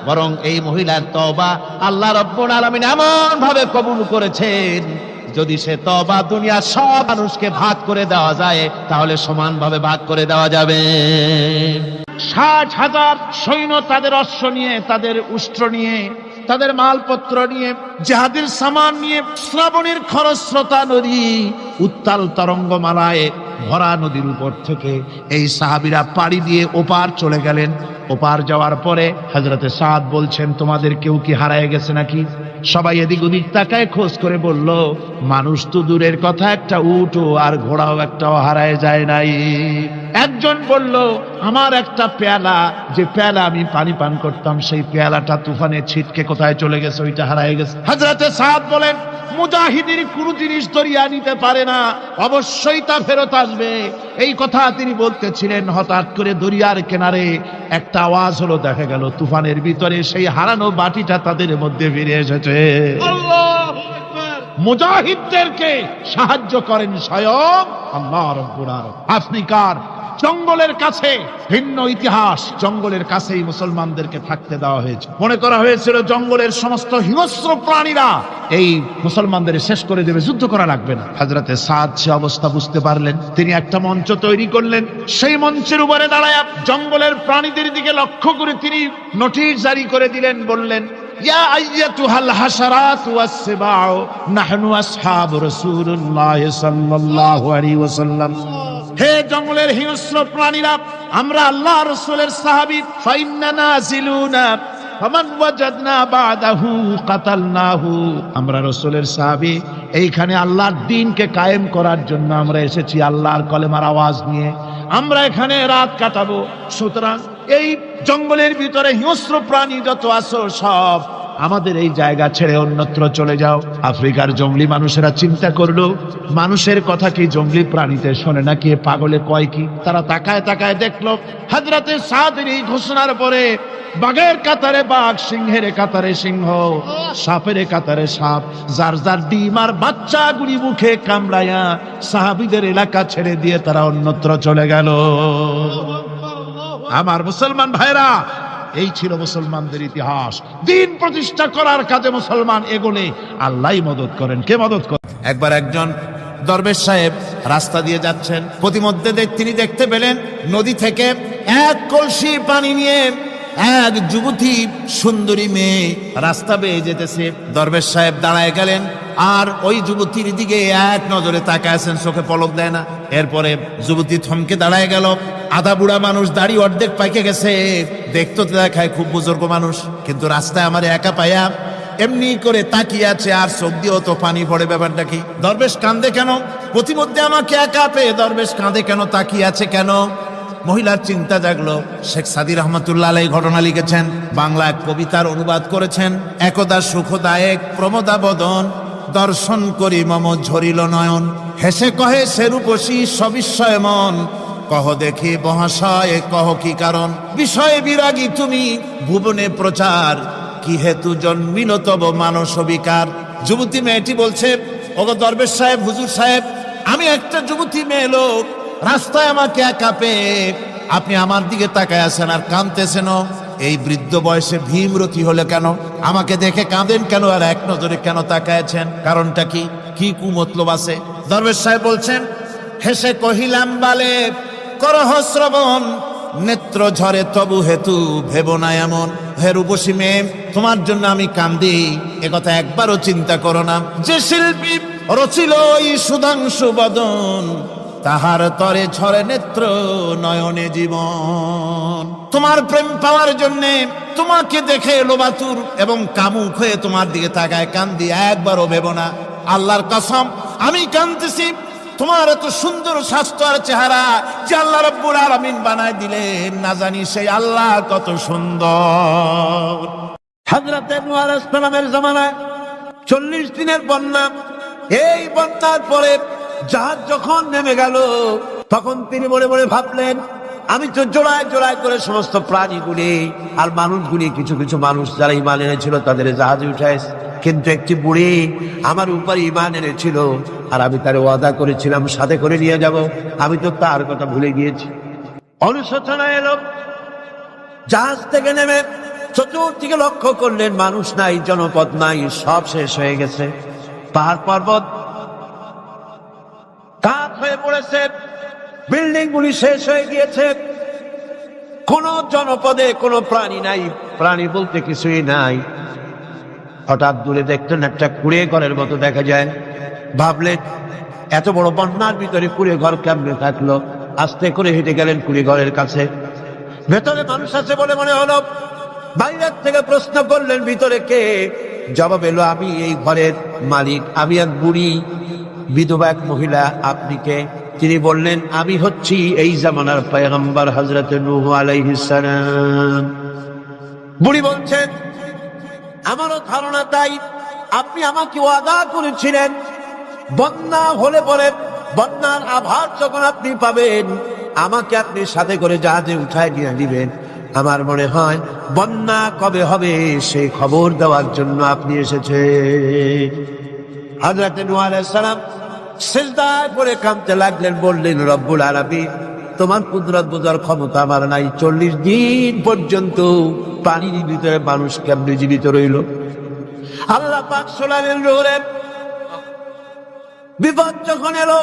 [SPEAKER 2] বরং এই মহিলার তওবা আল্লাহ রাব্বুল আলামিন এমন ভাবে কবুল করেছেন, যদি সে তওবা দুনিয়ার সব মানুষকে ভাগ করে দেওয়া যায়, তাহলে সমানভাবে ভাগ করে দেওয়া যাবে। 60,000 সৈন্য তাদের অশ্ব নিয়ে, তাদের উষ্ট্র নিয়ে, তাদের মালপত্র নিয়ে, জিহাদের সামান নিয়ে শ্রাবণের খরস্রোতা নদী, উত্তাল তরঙ্গমালায় ভরা নদীর উপর থেকে এই সাহাবীরা পাড়ি দিয়ে ওপার চলে গেলেন। ওপার যাওয়ার পরে হযরতে সাদ বলছেন, তোমাদের কেউ কি হারায় গেছে নাকি? সবাই এদিক ওদিক তাকায় খোঁজ করে বলল, মানুষ তো দূরের কথা, একটা উট আর ঘোড়াও একটাও হারায় যায় নাই। একজন বলল, আমার একটা পেয়ালা, যে পেয়ালা আমি পানি পান করতাম, সেই পেয়ালাটা তুফানে ছিটকে কোথায় চলে গেছে, ওইটা হারায় গেছে। হযরতে সাদ বলেন, মুজাহিদের কোনো জিনিস দরিয়া নিতে পারে না, অবশ্যই তা ফেরত আসবে। এই কথা তিনি বলতেছিলেন, হঠাৎ করে দরিয়ার কিনারে একটা আওয়াজ হলো, দেখা গেল তুফানের ভিতরে সেই হারানো বাটিটা তাদের মধ্যে ফিরে এসেছে। আল্লাহু আকবার। মুজাহিদদেরকে সাহায্য করেন স্বয়ং আল্লাহ রাব্বুল আলামিন। আফ্রিকার জঙ্গলের কাছে, ভিন্ন ইতিহাস, জঙ্গলের কাছেই মুসলমানদেরকে থাকতে দেওয়া হয়েছে। মনে করা হয়েছিল জঙ্গলের সমস্ত হিংস্র প্রাণীরা এই মুসলমানদের শেষ করে দেবে, যুদ্ধ করা লাগবে না। হযরতে সাদ সে অবস্থা বুঝতে পারলেন, তিনি একটা মঞ্চ তৈরি করলেন। সেই মঞ্চের উপরে দাঁড়ায় জঙ্গলের প্রাণীদের দিকে লক্ষ্য করে তিনি নোটিশ জারি করে দিলেন, বললেন, ইয়া আইয়াতুহাল হাশারাত ওয়াস সিবাউ নাহনু আসহাবু রাসূলুল্লাহ সাল্লাল্লাহু আলাইহি ওয়াসাল্লাম। হে জঙ্গলের হিংস্র প্রাণীরা, আমরা আল্লাহ রাসূলের সাহাবী, ফাইন্না নাজিলুনা ফামান ওয়াজাদনা বাদাহু কাতালনাহু। আমরা রাসূলের সাহাবী, এইখানে আল্লাহর দ্বীনকে কায়েম করার জন্য আমরা এসেছি, আল্লাহর কলেমার আওয়াজ নিয়ে আমরা এখানে রাত কাটাবো। সুতরাং এই জঙ্গলের ভিতরে হিংস্র প্রাণী যত আছো, সব আমাদের এই জায়গা ছেড়ে অন্যত্র চলে যাও। আফ্রিকার জঙ্গলি মানুষেরা চিন্তা করলো, মানুষের কথা কি জঙ্গলি প্রাণীতে শোনে নাকি, পাগলে কয় কি? তারা তাকায় তাকায় দেখলো, হযরতে সাদের এই ঘোষণার পরে বাঘের কাতারে বাঘ, সিংহের কাতারে সিংহ, সাপের কাতারে সাপ, যার যার ডিম আর বাচ্চাগুলি মুখে কামড়াইয়া সাহাবীদের এলাকা ছেড়ে দিয়ে তারা অন্যত্র চলে গেল। আমার মুসলমান ভাইরা, এই ছিল মুসলমানদের ইতিহাস। দ্বীন প্রতিষ্ঠা করার কাজে মুসলমান এগোলে আল্লাহই মদত করেন। কে মদত করেন? একবার একজন দরবেশ সাহেব রাস্তা দিয়ে যাচ্ছেন, প্রতিমধ্যে তিনি দেখতে পেলেন নদী থেকে এক কলসি পানি নিয়ে এক যুবতী সুন্দরী মেয়ে রাস্তা বেয়ে যেতেছে, দরবেশ সাহেব দাঁড়ায় গেলেন আর ওই যুবতীর দিকে এক নজরে তাকায় আছেন, চোখে পলক দেয় না। এরপরে যুবতী থমকে দাঁড়ায় গেল। আধা বুড়া মানুষ, দাড়ি অর্ধেক পাইকে গেছে, দেখতে তো দেখায় খুব বুজুর্গ মানুষ, কিন্তু রাস্তায় আমার একা পায়া এমনি করে তাকিয়ে আছে আর চোখ দিয়েও তো পানি পড়ে। ব্যাপারটা কি? দরবেশ কান্দে কেন? প্রতিমধ্যে আমাকে একা পেয়ে দরবেশ কাঁদে কেন, তাকিয়ে আছে কেন? মহিলার চিন্তা জাগলো। শেখ সাদি রহমতুল্লাহ আলাইহি ঘটনা লিখেছেন, বাংলা এক কবিতার অনুবাদ করেছেন। একদা সুখদায়ক প্রমোদা বদন, দর্শন করি মম ঝরিল নয়ন, হেসে কহে সে রূপসী সবিস্ময় মন, কহ দেখি মহাশয় কহ কি কারণ, বিষয়ে বিরাগী তুমি ভুবনে প্রচার, কি হেতু জন্মিল তব মানস বিকার। যুবতী মেয়েটি বলছে, ওগো দরবেশ সাহেব, হুজুর সাহেব, আমি একটা যুবতী মেয়ে লোক, রাস্তায় আমাকে একা পেয়ে আপনি আমার দিকে তাকায় আছেন আর কাঁদতেছেন। এই বৃদ্ধ বয়সে ভীমরতি হলে কেন? আমাকে দেখে কাঁদেন কেন আর এক নজরে কেন তাকায়ছেন? কারণটা কি? কি কুমতলব আছে? দরবেশ সাহেব বলছেন, হেসে কহিলাম বালে করহ শ্রবণ, নেত্র ঝরে তবু হেতু ভেব না এমন। হে রূপসী মেয়ে, তোমার জন্য আমি কান্দি, একথা একবারও চিন্তা করো না। যে শিল্পী রচিল এই সুধাংশু বদন, তাহার তরে ঝরে নেত্র নয়নে জীবন। তোমার প্রেম পাওয়ার জন্য তোমাকে দেখে লোবাতুর এবং কামুক হয়ে তোমার দিকে তাকায় কান্দি, একবারও ভেব না। আল্লাহর কসম, আমি কাঁদতেছি তোমার এত সুন্দর স্বাস্থ্য আর চেহারা যে আল্লাহ রাব্বুল আলামিন বানায় দিলেন, না জানি সেই আল্লাহ কত সুন্দর। হযরত নূহ আলাইহিস সালামের জামানায় 40 দিনের বন্যা। এই বন্যার পরে জাহাজ যখন নেমে গেল, তখন তিনি মনে মনে ভাবলেন, আমি তো জোড়ায় জোড়ায় করে সমস্ত প্রাণীগুলি আর মানুষগুলি, কিছু কিছু মানুষ যারা ঈমান এনেছিল তাদের জাহাজে উঠাইছে, কিন্তু একটি বুড়ি আমার উপর ঈমান এনেছিল আর আমি তার ওয়াদা করেছিলাম সাথে করে নিয়ে যাব, আমি তো তার কথা ভুলে গিয়েছি। অনুশোচনা এলো। জাহাজ থেকে নেমে চতুর্দিকে লক্ষ্য করলেন, মানুষ নাই, জনপদ নাই, সব শেষ হয়ে গেছে। পাহাড় পর্বত কাঠ হয়ে পড়েছে, বিল্ডিং গুলি শেষ হয়ে গিয়েছে, কোন জনপদে কোনো প্রাণী নাই, প্রাণী বলতে কিছুই নাই। হঠাৎ দূরে দেখতেন একটা কুড়ে ঘরের মতো দেখা যায়। ভাবলেন, এত বড় বন্যার ভিতরে কুড়ে ঘর কেমনে থাকলো? আস্তে করে হেঁটে গেলেন কুড়ে ঘরের কাছে। ভেতরে মানুষ আছে বলে মনে হলো। বাইরের থেকে প্রশ্ন করলেন, ভিতরে কে? জবাব এলো, আমি এই ঘরের মালিক, আমি এক বুড়ি বিধবা এক মহিলা। আপনি কে? তিনি বললেন, আমি হচ্ছি এই জামানার পয়গম্বর হযরত নূহ আলাইহিস সালাম। বুড়ি বলছেন, আমারও ধারণা তাই। আপনি আমাকে ওয়াদা করেছিলেন বন্যা হলে পরে, বন্যার আভার যখন আপনি পাবেন, আমাকে আপনি সাথে করে জাহাজে উঠায় নিয়ে দিবেন। আমার মনে হয় বন্যা কবে হবে সেই খবর দেওয়ার জন্য আপনি এসেছেন। হযরত নূহ আলাইহিস সালাম সিজদায় পড়ে কাঁদতে লাগলেন, বললেন, রব্বুল আলামিন, তোমার কুদরত বোঝার ক্ষমতা আমার নাই। 40 দিন পর্যন্ত পানির ভিতরে মানুষ কেমনে জীবিত রইল? আল্লাহ পাক শোনালেন, রোরে বিপদ যখন এলো,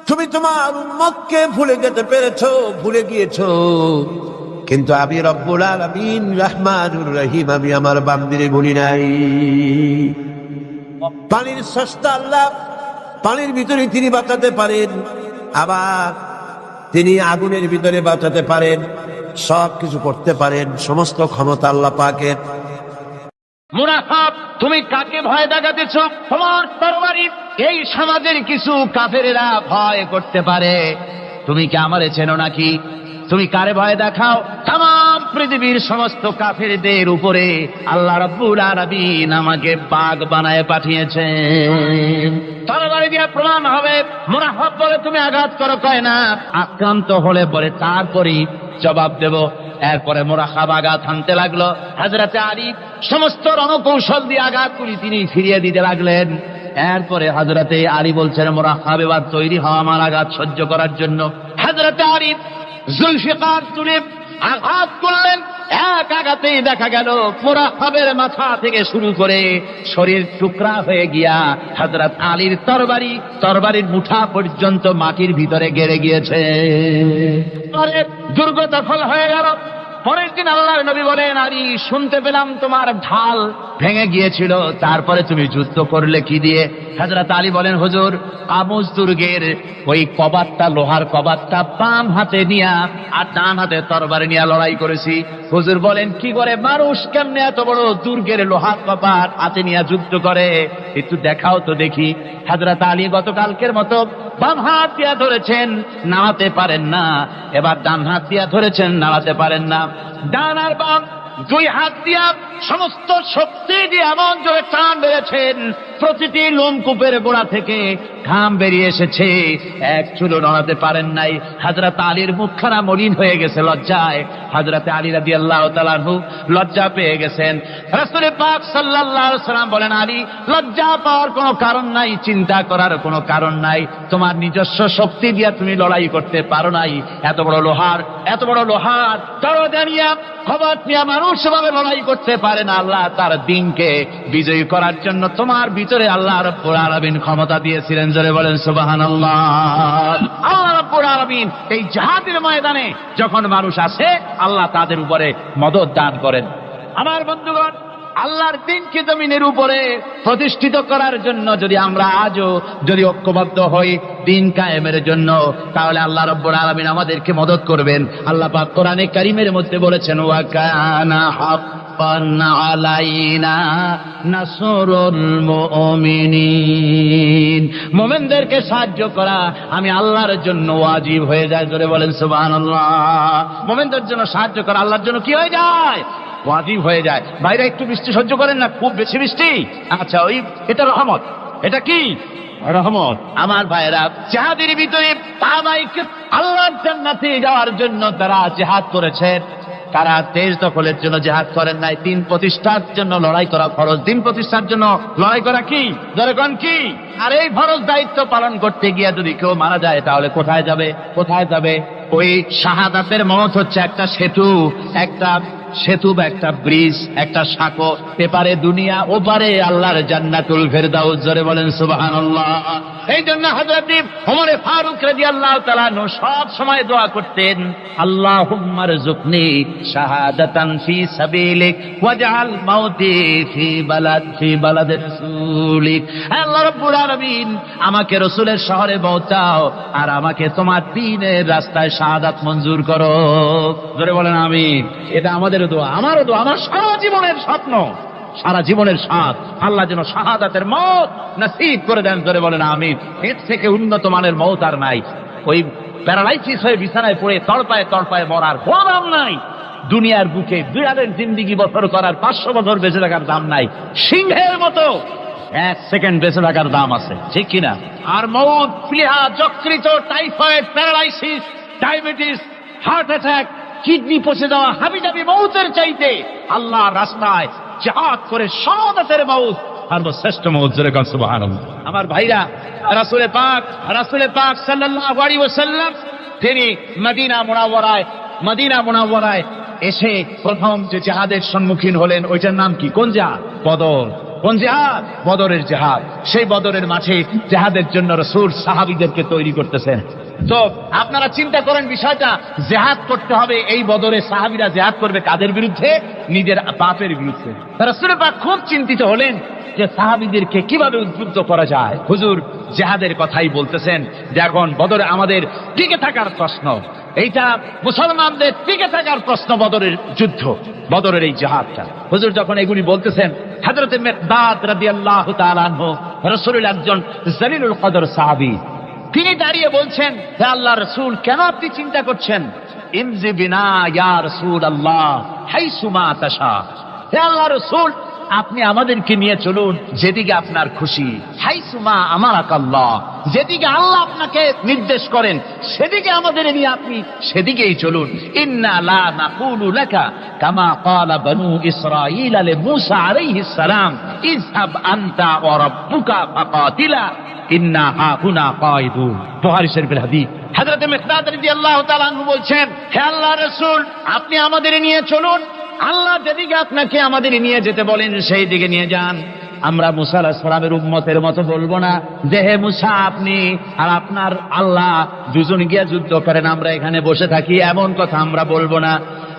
[SPEAKER 2] তুমি তোমার উম্মতকে ভুলে যেতে পেরেছো, ভুলে গিয়েছো, কিন্তু আমি রব্বুল আলামিন রহমানুর রহিম, আমি আমার বান্দিরে ভুলি নাই। পানির স্রষ্টা আল্লাহ, পানির ভিতরে তিনি বাঁচাতে পারেন, আবার তিনি আগুনের ভিতরে বাঁচাতে পারেন, সব কিছু করতে পারেন, সমস্ত ক্ষমতা আল্লাহ পাকের।
[SPEAKER 1] মুনাফাব, তুমি কাকে ভয় দেখাতেছ? তোমার তরবারি এই সমাজের কিছু কাফেরেরা ভয় করতে পারে, তুমি কি আমারে চেনো নাকি? তুমি কারে ভয় দেখাও? তাম পৃথিবীর সমস্ত কাফেরদের উপরে আল্লাহ রাব্বুল আলামিন আমাকে বাঘ বানায় পাঠিয়েছেন। তরবারি দিয়ে প্রমাণ হবে। মুনাফাব বলে, তুমি আঘাত করো, কয় না, আক্রান্ত হলে পরে তারপরই জবাব দেব। এরপরে মুরাখাব আঘাত হানতে লাগলো। হযরতে আলী সমস্ত রণকৌশল দিয়ে আঘাতগুলি তিনি ফিরিয়ে দিতে লাগলেন। এরপরে হযরতে আলী বলছেন, মুরাখাব এবার তৈরি হও আমার আঘাত সহ্য করার জন্য। হযরতে আলী জুলফিকার তুলে আঘাত করলেন। এক আঘাতেই দেখা গেল মুরাখাবের মাথা থেকে শুরু করে শরীর টুকরা হয়ে গিয়া হযরত আলীর তরবারির মুঠা পর্যন্ত মাটির ভিতরে গেড়ে গিয়েছে। দুর্গ দখল হয়ে গেল।
[SPEAKER 3] পরের দিন আল্লাহর নবী বলেন, আলী শুনতে পেলাম তোমার ঢাল ভেঙে গিয়েছিল, তারপরে তুমি যুদ্ধ করলে কি দিয়ে? হযরত আলী বলেন, হুজুর কামুজ দুর্গের ওই কবাটটা, লোহার কবাটটা বাম হাতে নিয়া আর ডান হাতে তরবারি নিয়ে লড়াই করেছি। হুজুর বলেন, কি করে মানুষ কেমনে এত বড় দুর্গের লোহার কবাট হাতে নিয়ে যুদ্ধ করে, একটু দেখাও তো দেখি। হযরত আলী গতকালকের মতো বাম হাত দিয়া ধরেছেন, নাড়াতে পারেন না, এবার ডান হাত দিয়া ধরেছেন, নাড়াতে পারেন না। ডান আর বাম দুই হাত দিয়া সমস্ত শক্তি দিয়ে এমন জোরে টান বেড়েছেন, প্রতিটি লোমকূপের গোড়া থেকে ঘাম বেরিয়ে এসেছে, এক চুলো নড়াতে পারেন নাই। হযরত আলীর মুখখানা মলিন হয়ে গেছে লজ্জায়। হযরত আলী রাদিয়াল্লাহু তাআলা আনহু লজ্জা পেয়ে গেছেন। রাসূল পাক সাল্লাল্লাহু আলাইহি ওয়াসাল্লাম বলেন, আলী লজ্জা পাওয়ার কোনো কারণ নাই, চিন্তা করার কোনো কারণ নাই, তোমার নিজস্ব শক্তি দিয়া তুমি লড়াই করতে পারো নাই। এত বড় লোহার দরজা নিয়ে, কবাট নিয়ে মানুষ ভাবে লড়াই করতে পারে না। আল্লাহ তার দ্বীনকে বিজয়ী করার জন্য তোমার ভিতরে আল্লাহ রাব্বুল আলামিন ক্ষমতা দিয়েছিলেন। জোরে বলেন সুবহানাল্লাহ। আল্লাহ রাব্বুল আলামিন এই জিহাদের ময়দানে যখন মানুষ আসে, আল্লাহ তাদের উপরে মদদ দান করেন। আমার বন্ধুগণ, আল্লাহর দ্বীনকে জমিনের উপরে প্রতিষ্ঠিত করার জন্য যদি আমরা আজও যদি ঐক্যবদ্ধ হই দ্বীন কায়েমের জন্য, তাহলে আল্লাহ রাব্বুল আলামিন আমাদেরকে মদদ করবেন। আল্লাহ পাক কোরআনে কারীমের মধ্যে বলেছেন, ওয়া কানা হাক্কান আলাইনা নাসরুল মুমিনিন, মুমিনদেরকে সাহায্য করা আমি আল্লাহর জন্য ওয়াজিব হয়ে যায়। জোরে বলেন সুবহানাল্লাহ। মুমিনদের জন্য সাহায্য করা আল্লাহর জন্য কি হয়ে যায়? ওয়াজিব হয়ে যায়। ভাইরা একটু বৃষ্টি সহ্য করেন না, খুব বেশি বৃষ্টি। আচ্ছা, ওই এটা রহমত। এটা কি রহমত? আমার ভাইরা, জিহাদের ভিতরে তাবাইকে আল্লাহর জান্নাতে যাওয়ার জন্য তারা জিহাদ করেছেন। তারা দেশ দখলের জন্য জিহাদ করেন নাই, দিন প্রতিষ্ঠার জন্য লড়াই করা ফরজ। দিন প্রতিষ্ঠার জন্য লড়াই করা কি? জনগণ কি? আর এই ফরজ দায়িত্ব পালন করতে গিয়ে যদি কেউ মারা যায়, তাহলে কোথায় যাবে? কোথায় যাবে? ওই শাহাদাতের মত হচ্ছে একটা সেতু, একটা সেতু বা একটা ব্রিজ, একটা সাঁকো, এপারে দুনিয়া, ওপারে আল্লাহর জান্নাতুল ফেরদাউস। জোরে বলেন সুবহানাল্লাহ। এই জন্য হযরত ওমর ফারুক রাদিয়াল্লাহু তাআলা আনহু সব সময় দোয়া করতেন, আল্লাহুম্মা রযুকনি শাহাদাতান ফি সাবিলিক ওয়াজআল মাউতি ফি বালাদি রাসূলিক। আল্লাহ রাব্বুল আলামিন, আমাকে রাসূলের শহরে পৌঁছাও আর আমাকে তোমার দ্বীনের রাস্তায় শাহাদাত মঞ্জুর করো। জোরে বলেন আমিন। এটা আমাদের দোয়া, আমারও দোয়া, আমার সারা জীবনের স্বপ্ন, সারা জীবনের স্বাদ, আল্লাহ যেন শাহাদাতের মওত নসিব করে দেন। জোরে বলেন আমিন। এর থেকে উন্নত মানের মওত আর নাই। ওই প্যারালাইসিস হয়ে বিছানায় পড়ে তড়পায় তড়পায় মরার কোনো দাম নাই। দুনিয়ার বুকে বিড়ালের জিন্দিগি বছর করার 500 বছর বেঁচে থাকার দাম নাই। সিংহের মতো 1 সেকেন্ড বেঁচে থাকার দাম আছে, ঠিক কিনা? আর মওত, প্লীহা, যকৃত, typhoid, paralysis, diabetes, heart attack, kidney পচে যাওয়া, হাবিজাবি মৌতের চাইতে আল্লাহর রাস্তায় জিহাদ করে শাহাদাতের মৌত সর্বশ্রেষ্ঠ মৌত। জোরে বলেন সুবহানাল্লাহ। আমার ভাইরা, রাসূল পাক সাল্লাল্লাহু আলাইহি ওয়াসাল্লাম তিনি মদিনা মুনাওয়ারায় এসে প্রথম যে জিহাদের সম্মুখীন হলেন, ওইটার নাম কি? কোন জিহাদ? বদর। কোন জিহাদ? বদরের জিহাদ। সেই বদরের মাঠে জিহাদের জন্য রাসূল সাহাবীদেরকে তৈরি করতেছেন। তো আপনারা চিন্তা করেন বিষয়টা, জিহাদ করতে হবে। এই বদরে সাহাবীরা জিহাদ করবে কাদের বিরুদ্ধে? নিজের বাপের বিরুদ্ধে। রাসূল পাক খুব চিন্তিত হলেন যে সাহাবীদেরকে কিভাবে উদ্বুদ্ধ করা যায়। হুজুর জিহাদের কথাই বলতেছেন যে এখন বদরে আমাদের টিকে থাকার প্রশ্ন, এইটা মুসলমানদের টিকে থাকার প্রশ্ন, বদরের যুদ্ধ, বদরের এই জিহাদটা। হুজুর যখন এগুলি বলতেছেন, হযরত মিকদাদ রাদিয়াল্লাহু তাআলা আনহু, রাসূলের একজন জলিলুল কদর সাহাবী, তিনি দাঁড়িয়ে বলছেন, হে আল্লাহর রাসূল, কেন আপনি চিন্তা করছেন? ইমজি বিনা ইয়া রাসূলুল্লাহ হাইসু মা তাশা। হে আল্লাহর রাসূল, আপনি আমাদেরকে নিয়ে চলুন যেদিকে আপনার খুশি। হাইসুমা আমারাকাল্লাহ, যেদিকে আল্লাহ আপনাকে নির্দেশ করেন সেদিকে আমাদের নিয়ে আপনি সেদিকেই চলুন। ইন্না লা নাকুলু লাকা কামা ক্বালা বনু ইসরাঈল লিমূসা আলাইহিস সালাম, ইযহাব আনতা ওয়া রাব্বুকা ফাকাতিলা ইন্না হাহুনা কায়িদুন। বুখারী শরীফের হাদিস। হযরত মিকদাদ রাদিয়াল্লাহু তাআলা আনহু বলছেন, হে আল্লাহর রাসূল, আপনি আমাদের নিয়ে চলুন। আল্লাহ যেদিকে আপনাকে আমাদের নিয়ে যেতে বলেন সেই দিকে নিয়ে যান। আমরা মুসা আলাইহিস সালামের উম্মতের মতো বলবো না যে হে মুসা, আপনি আর আপনার আল্লাহ দুজন গিয়ে যুদ্ধ করেন, আমরা এখানে বসে থাকি, এমন কথা আমরা বলবো না।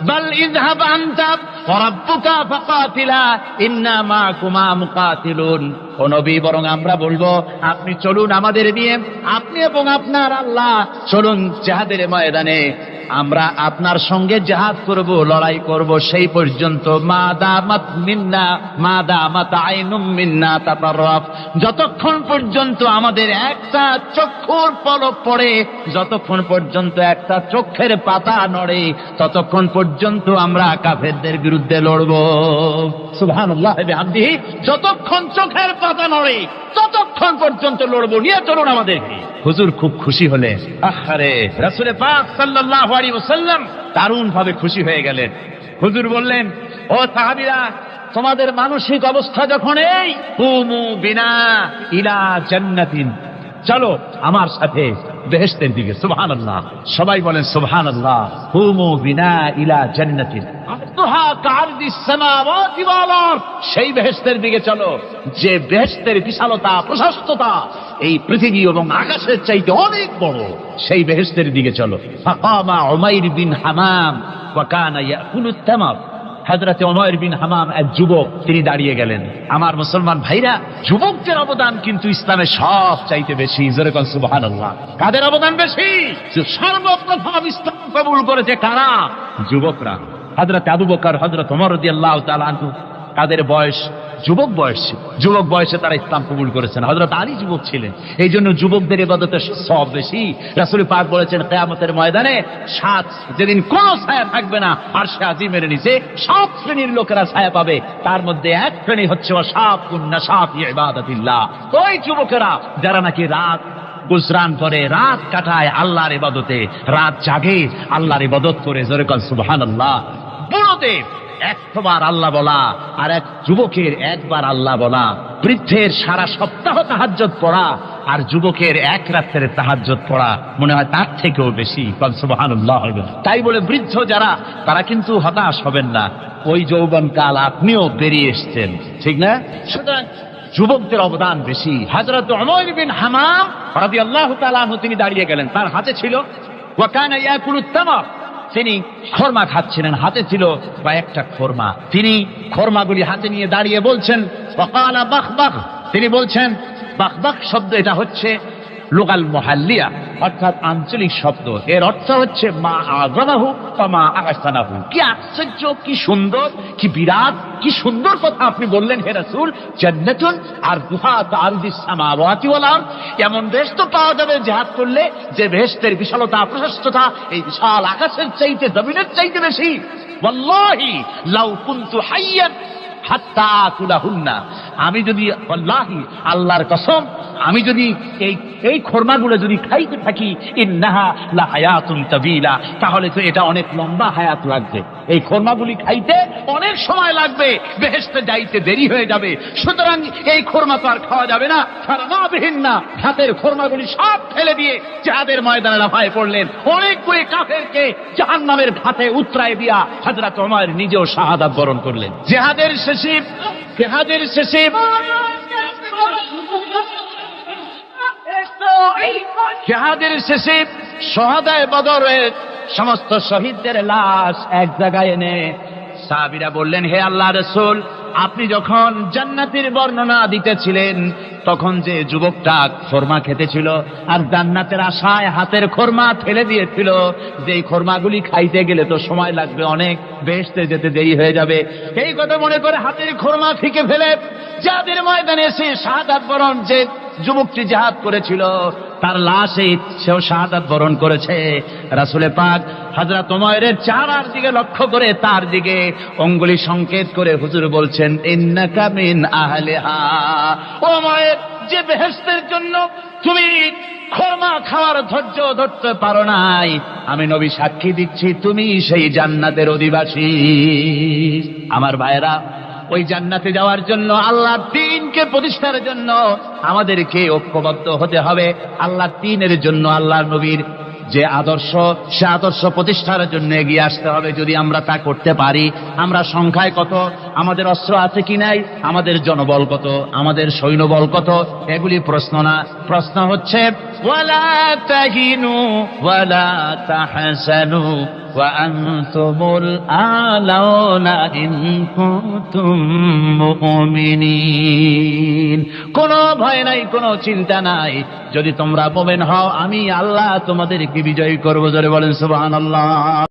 [SPEAKER 3] বাল ইযহাব আনতা ওয়া রাব্বুকা ফাকাতিলা ইন্না মাআকুমা মুকাতিলুন। ও নবী, বরং আমরা বলবো আপনি চলুন আমাদের নিয়ে, আপনি এবং আপনার আল্লাহ চলুন জিহাদের ময়দানে, আমরা আপনার সঙ্গে জিহাদ করব, লড়াই করব সেই পর্যন্ত। মা দামাত মিন্না মা দামাত আইনুম মিন্না তাতাররাফ, যতক্ষণ পর্যন্ত আমাদের একটা চক্ষুর পলক পড়ে, যতক্ষণ পর্যন্ত একটা চোখের পাতা নড়ে, ততক্ষণ পর্যন্ত আমরা কাফেরদের বিরুদ্ধে লড়ব। সুবহানাল্লাহ ওয়া বিহামদিহি, যতক্ষণ চোখের পাতা নড়ে ততক্ষণ পর্যন্ত লড়ব, নিয়ে চলুন আমাদেরকে। হুজুর খুব খুশি হলেন। আহারে, রাসূল পাক সাল্লাল্লাহু আলাইহি ওয়াসাল্লাম দারুণ ভাবে খুশি হয়ে গেলেন। হুজুর বললেন, ও সাহাবীরা, তোমাদের মানসিক অবস্থা যখন এই, কুমু বিনা ইলা জান্নাতিন, চলো আমার সাথে বেহেশতের দিকে। সুবহানাল্লাহ, সবাই বলেন সুবহানাল্লাহ। কুমু বিনা ইলা জান্নাতিন আরদুহা কারদিস সামাওয়াতি ওয়াল আরদ, সেই বেহেশতের দিকে চলো যে বেহেশতের বিশালতা প্রশস্ততা এই পৃথিবী এবং আকাশের চাইতে অনেক বড়, সেই বেহেশতের দিকে চলো। ফাকামা উমাইর বিন হামাম ওয়া কানা ইয়াকুলুত তামার, হযরত উমাইর বিন হামাম এক যুবক, তিনি দাঁড়িয়ে গেলেন। আমার মুসলমান ভাইরা, যুবকদের অবদান কিন্তু ইসলামে সব চাইতে বেশি। জোরে বলেন সুবহানাল্লাহ। কাদের অবদান বেশি? সর্বপ্রথম ইসলাম কবুল করেছে কারা? যুবকরা। হযরত আবু বকর, হযরত ওমর রাদিয়াল্লাহু তাআলা আনহু, তাদের বয়স যুবক বয়স, যুবক বয়সে তারা ইসলাম কবুল করেছেন। হযরত আলী যুবক ছিলেন, এই জন্য যুবকদের ইবাদতের সব বেশি। রাসূল পাক বলেছেন, কিয়ামতের ময়দানে যেদিন কোনো ছায়া থাকবে না, আরশে আজিমের নিচে 7 শ্রেণীর লোকেরা ছায়া পাবে, তার মধ্যে এক শ্রেণী হচ্ছে ওয়াশাবুন নাশাফি ইবাদাতিল্লাহ, ওই যুবকেরা যারা নাকি রাত গুজরান করে, রাত কাটায় আল্লাহর ইবাদতে, রাত জাগে আল্লাহর ইবাদত করে। জোরে বলেন সুবহানাল্লাহ। বুড়োদের 100বার আল্লাহ বলা আর এক যুবকের একবার আল্লাহ বলা, বৃদ্ধের সারা সপ্তাহ তাহাজ্জুদ পড়া আর যুবকের এক রাতের তাহাজ্জুদ পড়া মনে হয় তার থেকেও বেশি। সুবহানাল্লাহ। তাই বলে বৃদ্ধ যারা, তারা কিন্তু হতাশ হবেন না, ওই যৌবনকাল আপনিও বেরিয়ে এসছেন, ঠিক না? সুতরাং যুবকদের অবদান বেশি। হযরত উমাইর বিন হামাম রাদিয়াল্লাহু তাআলা আনহু, তিনি দাঁড়িয়ে গেলেন, তার হাতে ছিল ওয়া কানা ইয়াকুলুত তামার, তিনি খরমা খাচ্ছিলেন, হাতে ছিল কয়েকটা খরমা, তিনি খরমাগুলি হাতে নিয়ে দাঁড়িয়ে বলছেন ওয়াকালা বাখবাখ, তিনি বলছেন, বাখবাখ শব্দ এটা হচ্ছে লুগাল মুহাল্লিয়া, অর্থাৎ আঞ্চলিক শব্দ। এর অর্থ হচ্ছে মা আযমাহু ওয়া মা আহসানাহু। কি আশ্চর্য, কি সুন্দর, কি বিরাট, কি সুন্দর কথা আপনি বললেন হে রাসূল। জান্নাতুন আরদুহা কারদিস সামাওয়াতি ওয়াল আরদ, এমন দেশ তো পাওয়া যাবে জিহাদ করলে যে বেহেশতের বিশালতা প্রশস্ততা এই বিশাল আকাশের চাইতে, জমিনের চাইতে বেশি। ওয়াল্লাহি লাউ কুনতু হাইয়ান হাত্তা আকুলাহুন্না, আমি যদি, ওয়াল্লাহি আল্লাহর কসম, আমি যদি এই খরমাগুলো যদি খাইতে থাকি, ইন্নাহা লা হায়াতুন তাবিলা, তাহলে তো এটা অনেক লম্বা হায়াত লাগবে। এই খরমাগুলি খাইতে অনেক সময় লাগবে, বেহেশতে যাইতে দেরি হয়ে যাবে। সুতরাং এই খরমা তো আর খাওয়া যাবে না। ফারামাবিহিন না, হাতের খরমাগুলি সব ফেলে দিয়ে জিহাদের ময়দানে লাফায় পড়লেন। অনেকগুলি কাফেরকে জাহান্নামের ঘাটে উতরায় দিয়া হযরত ওমর নিজেও শাহাদাত বরণ করলেন। জিহাদের শেষে শহাদায়ে বদরের সমস্ত শহীদদের লাশ এক জায়গায় এনে সাহাবীরা বললেন, হে আল্লাহর রাসূল, আপনি যখন জান্নাতের বর্ণনা দিতেছিলেন তখন যে যুবকটা খরমা খেতেছিল আর জান্নাতের আশায় হাতের খরমা ফেলে দিয়েছিল, যে খরমাগুলি খাইতে গেলে তো সময় লাগবে অনেক, বেহেশতে যেতে দেরি হয়ে যাবে, এই কথা মনে করে হাতের খরমা ফিকে ফেলে জিহাদের ময়দানে এসে শাহাদাত বরণ, যে যুবকটি জিহাদ করেছিল তার লাশে সেও শাহাদাত বরণ করেছে। রাসূল পাক হযরত ওমরের চেহারার দিকে লক্ষ্য করে তার দিকে অঙ্গুলি সংকেত করে হুজুর বলছেন, ইন্নাকা মিন আহলিহা, ওমর, যে বেহেশতের জন্য তুমি খরমা খাওয়ার ধৈর্য ধরতে পারো নাই, আমি নবী সাক্ষী দিচ্ছি তুমি সেই জান্নাতের অধিবাসী। আমার ভাইরা, ওই জান্নাতে যাওয়ার জন্য, আল্লাহর দ্বীনকে প্রতিষ্ঠার জন্য আমাদেরকে ঐক্যবদ্ধ হতে হবে। আল্লাহর দ্বীনের জন্য, আল্লাহর নবীর যে আদর্শ, সে আদর্শ প্রতিষ্ঠার জন্য এগিয়ে আসতে হবে। যদি আমরা তা করতে পারি, আমরা সংখ্যায় কত, আমাদের অস্ত্র আছে কি নাই, আমাদের জনবল কত, আমাদের সৈন্যবল কত, এগুলি প্রশ্ন না। প্রশ্ন হচ্ছে ওয়ালা তাহিনু ওয়ালা তাহসানু ওয়া আনতুমুল আলাউনা ইন কুনতুম মুমিনিন। কোনো ভয় নাই, কোনো চিন্তা নাই, যদি তোমরা মুমিন হও আমি আল্লাহ তোমাদেরকে বিজয়ী করব। জোরে বলেন সুবহানাল্লাহ।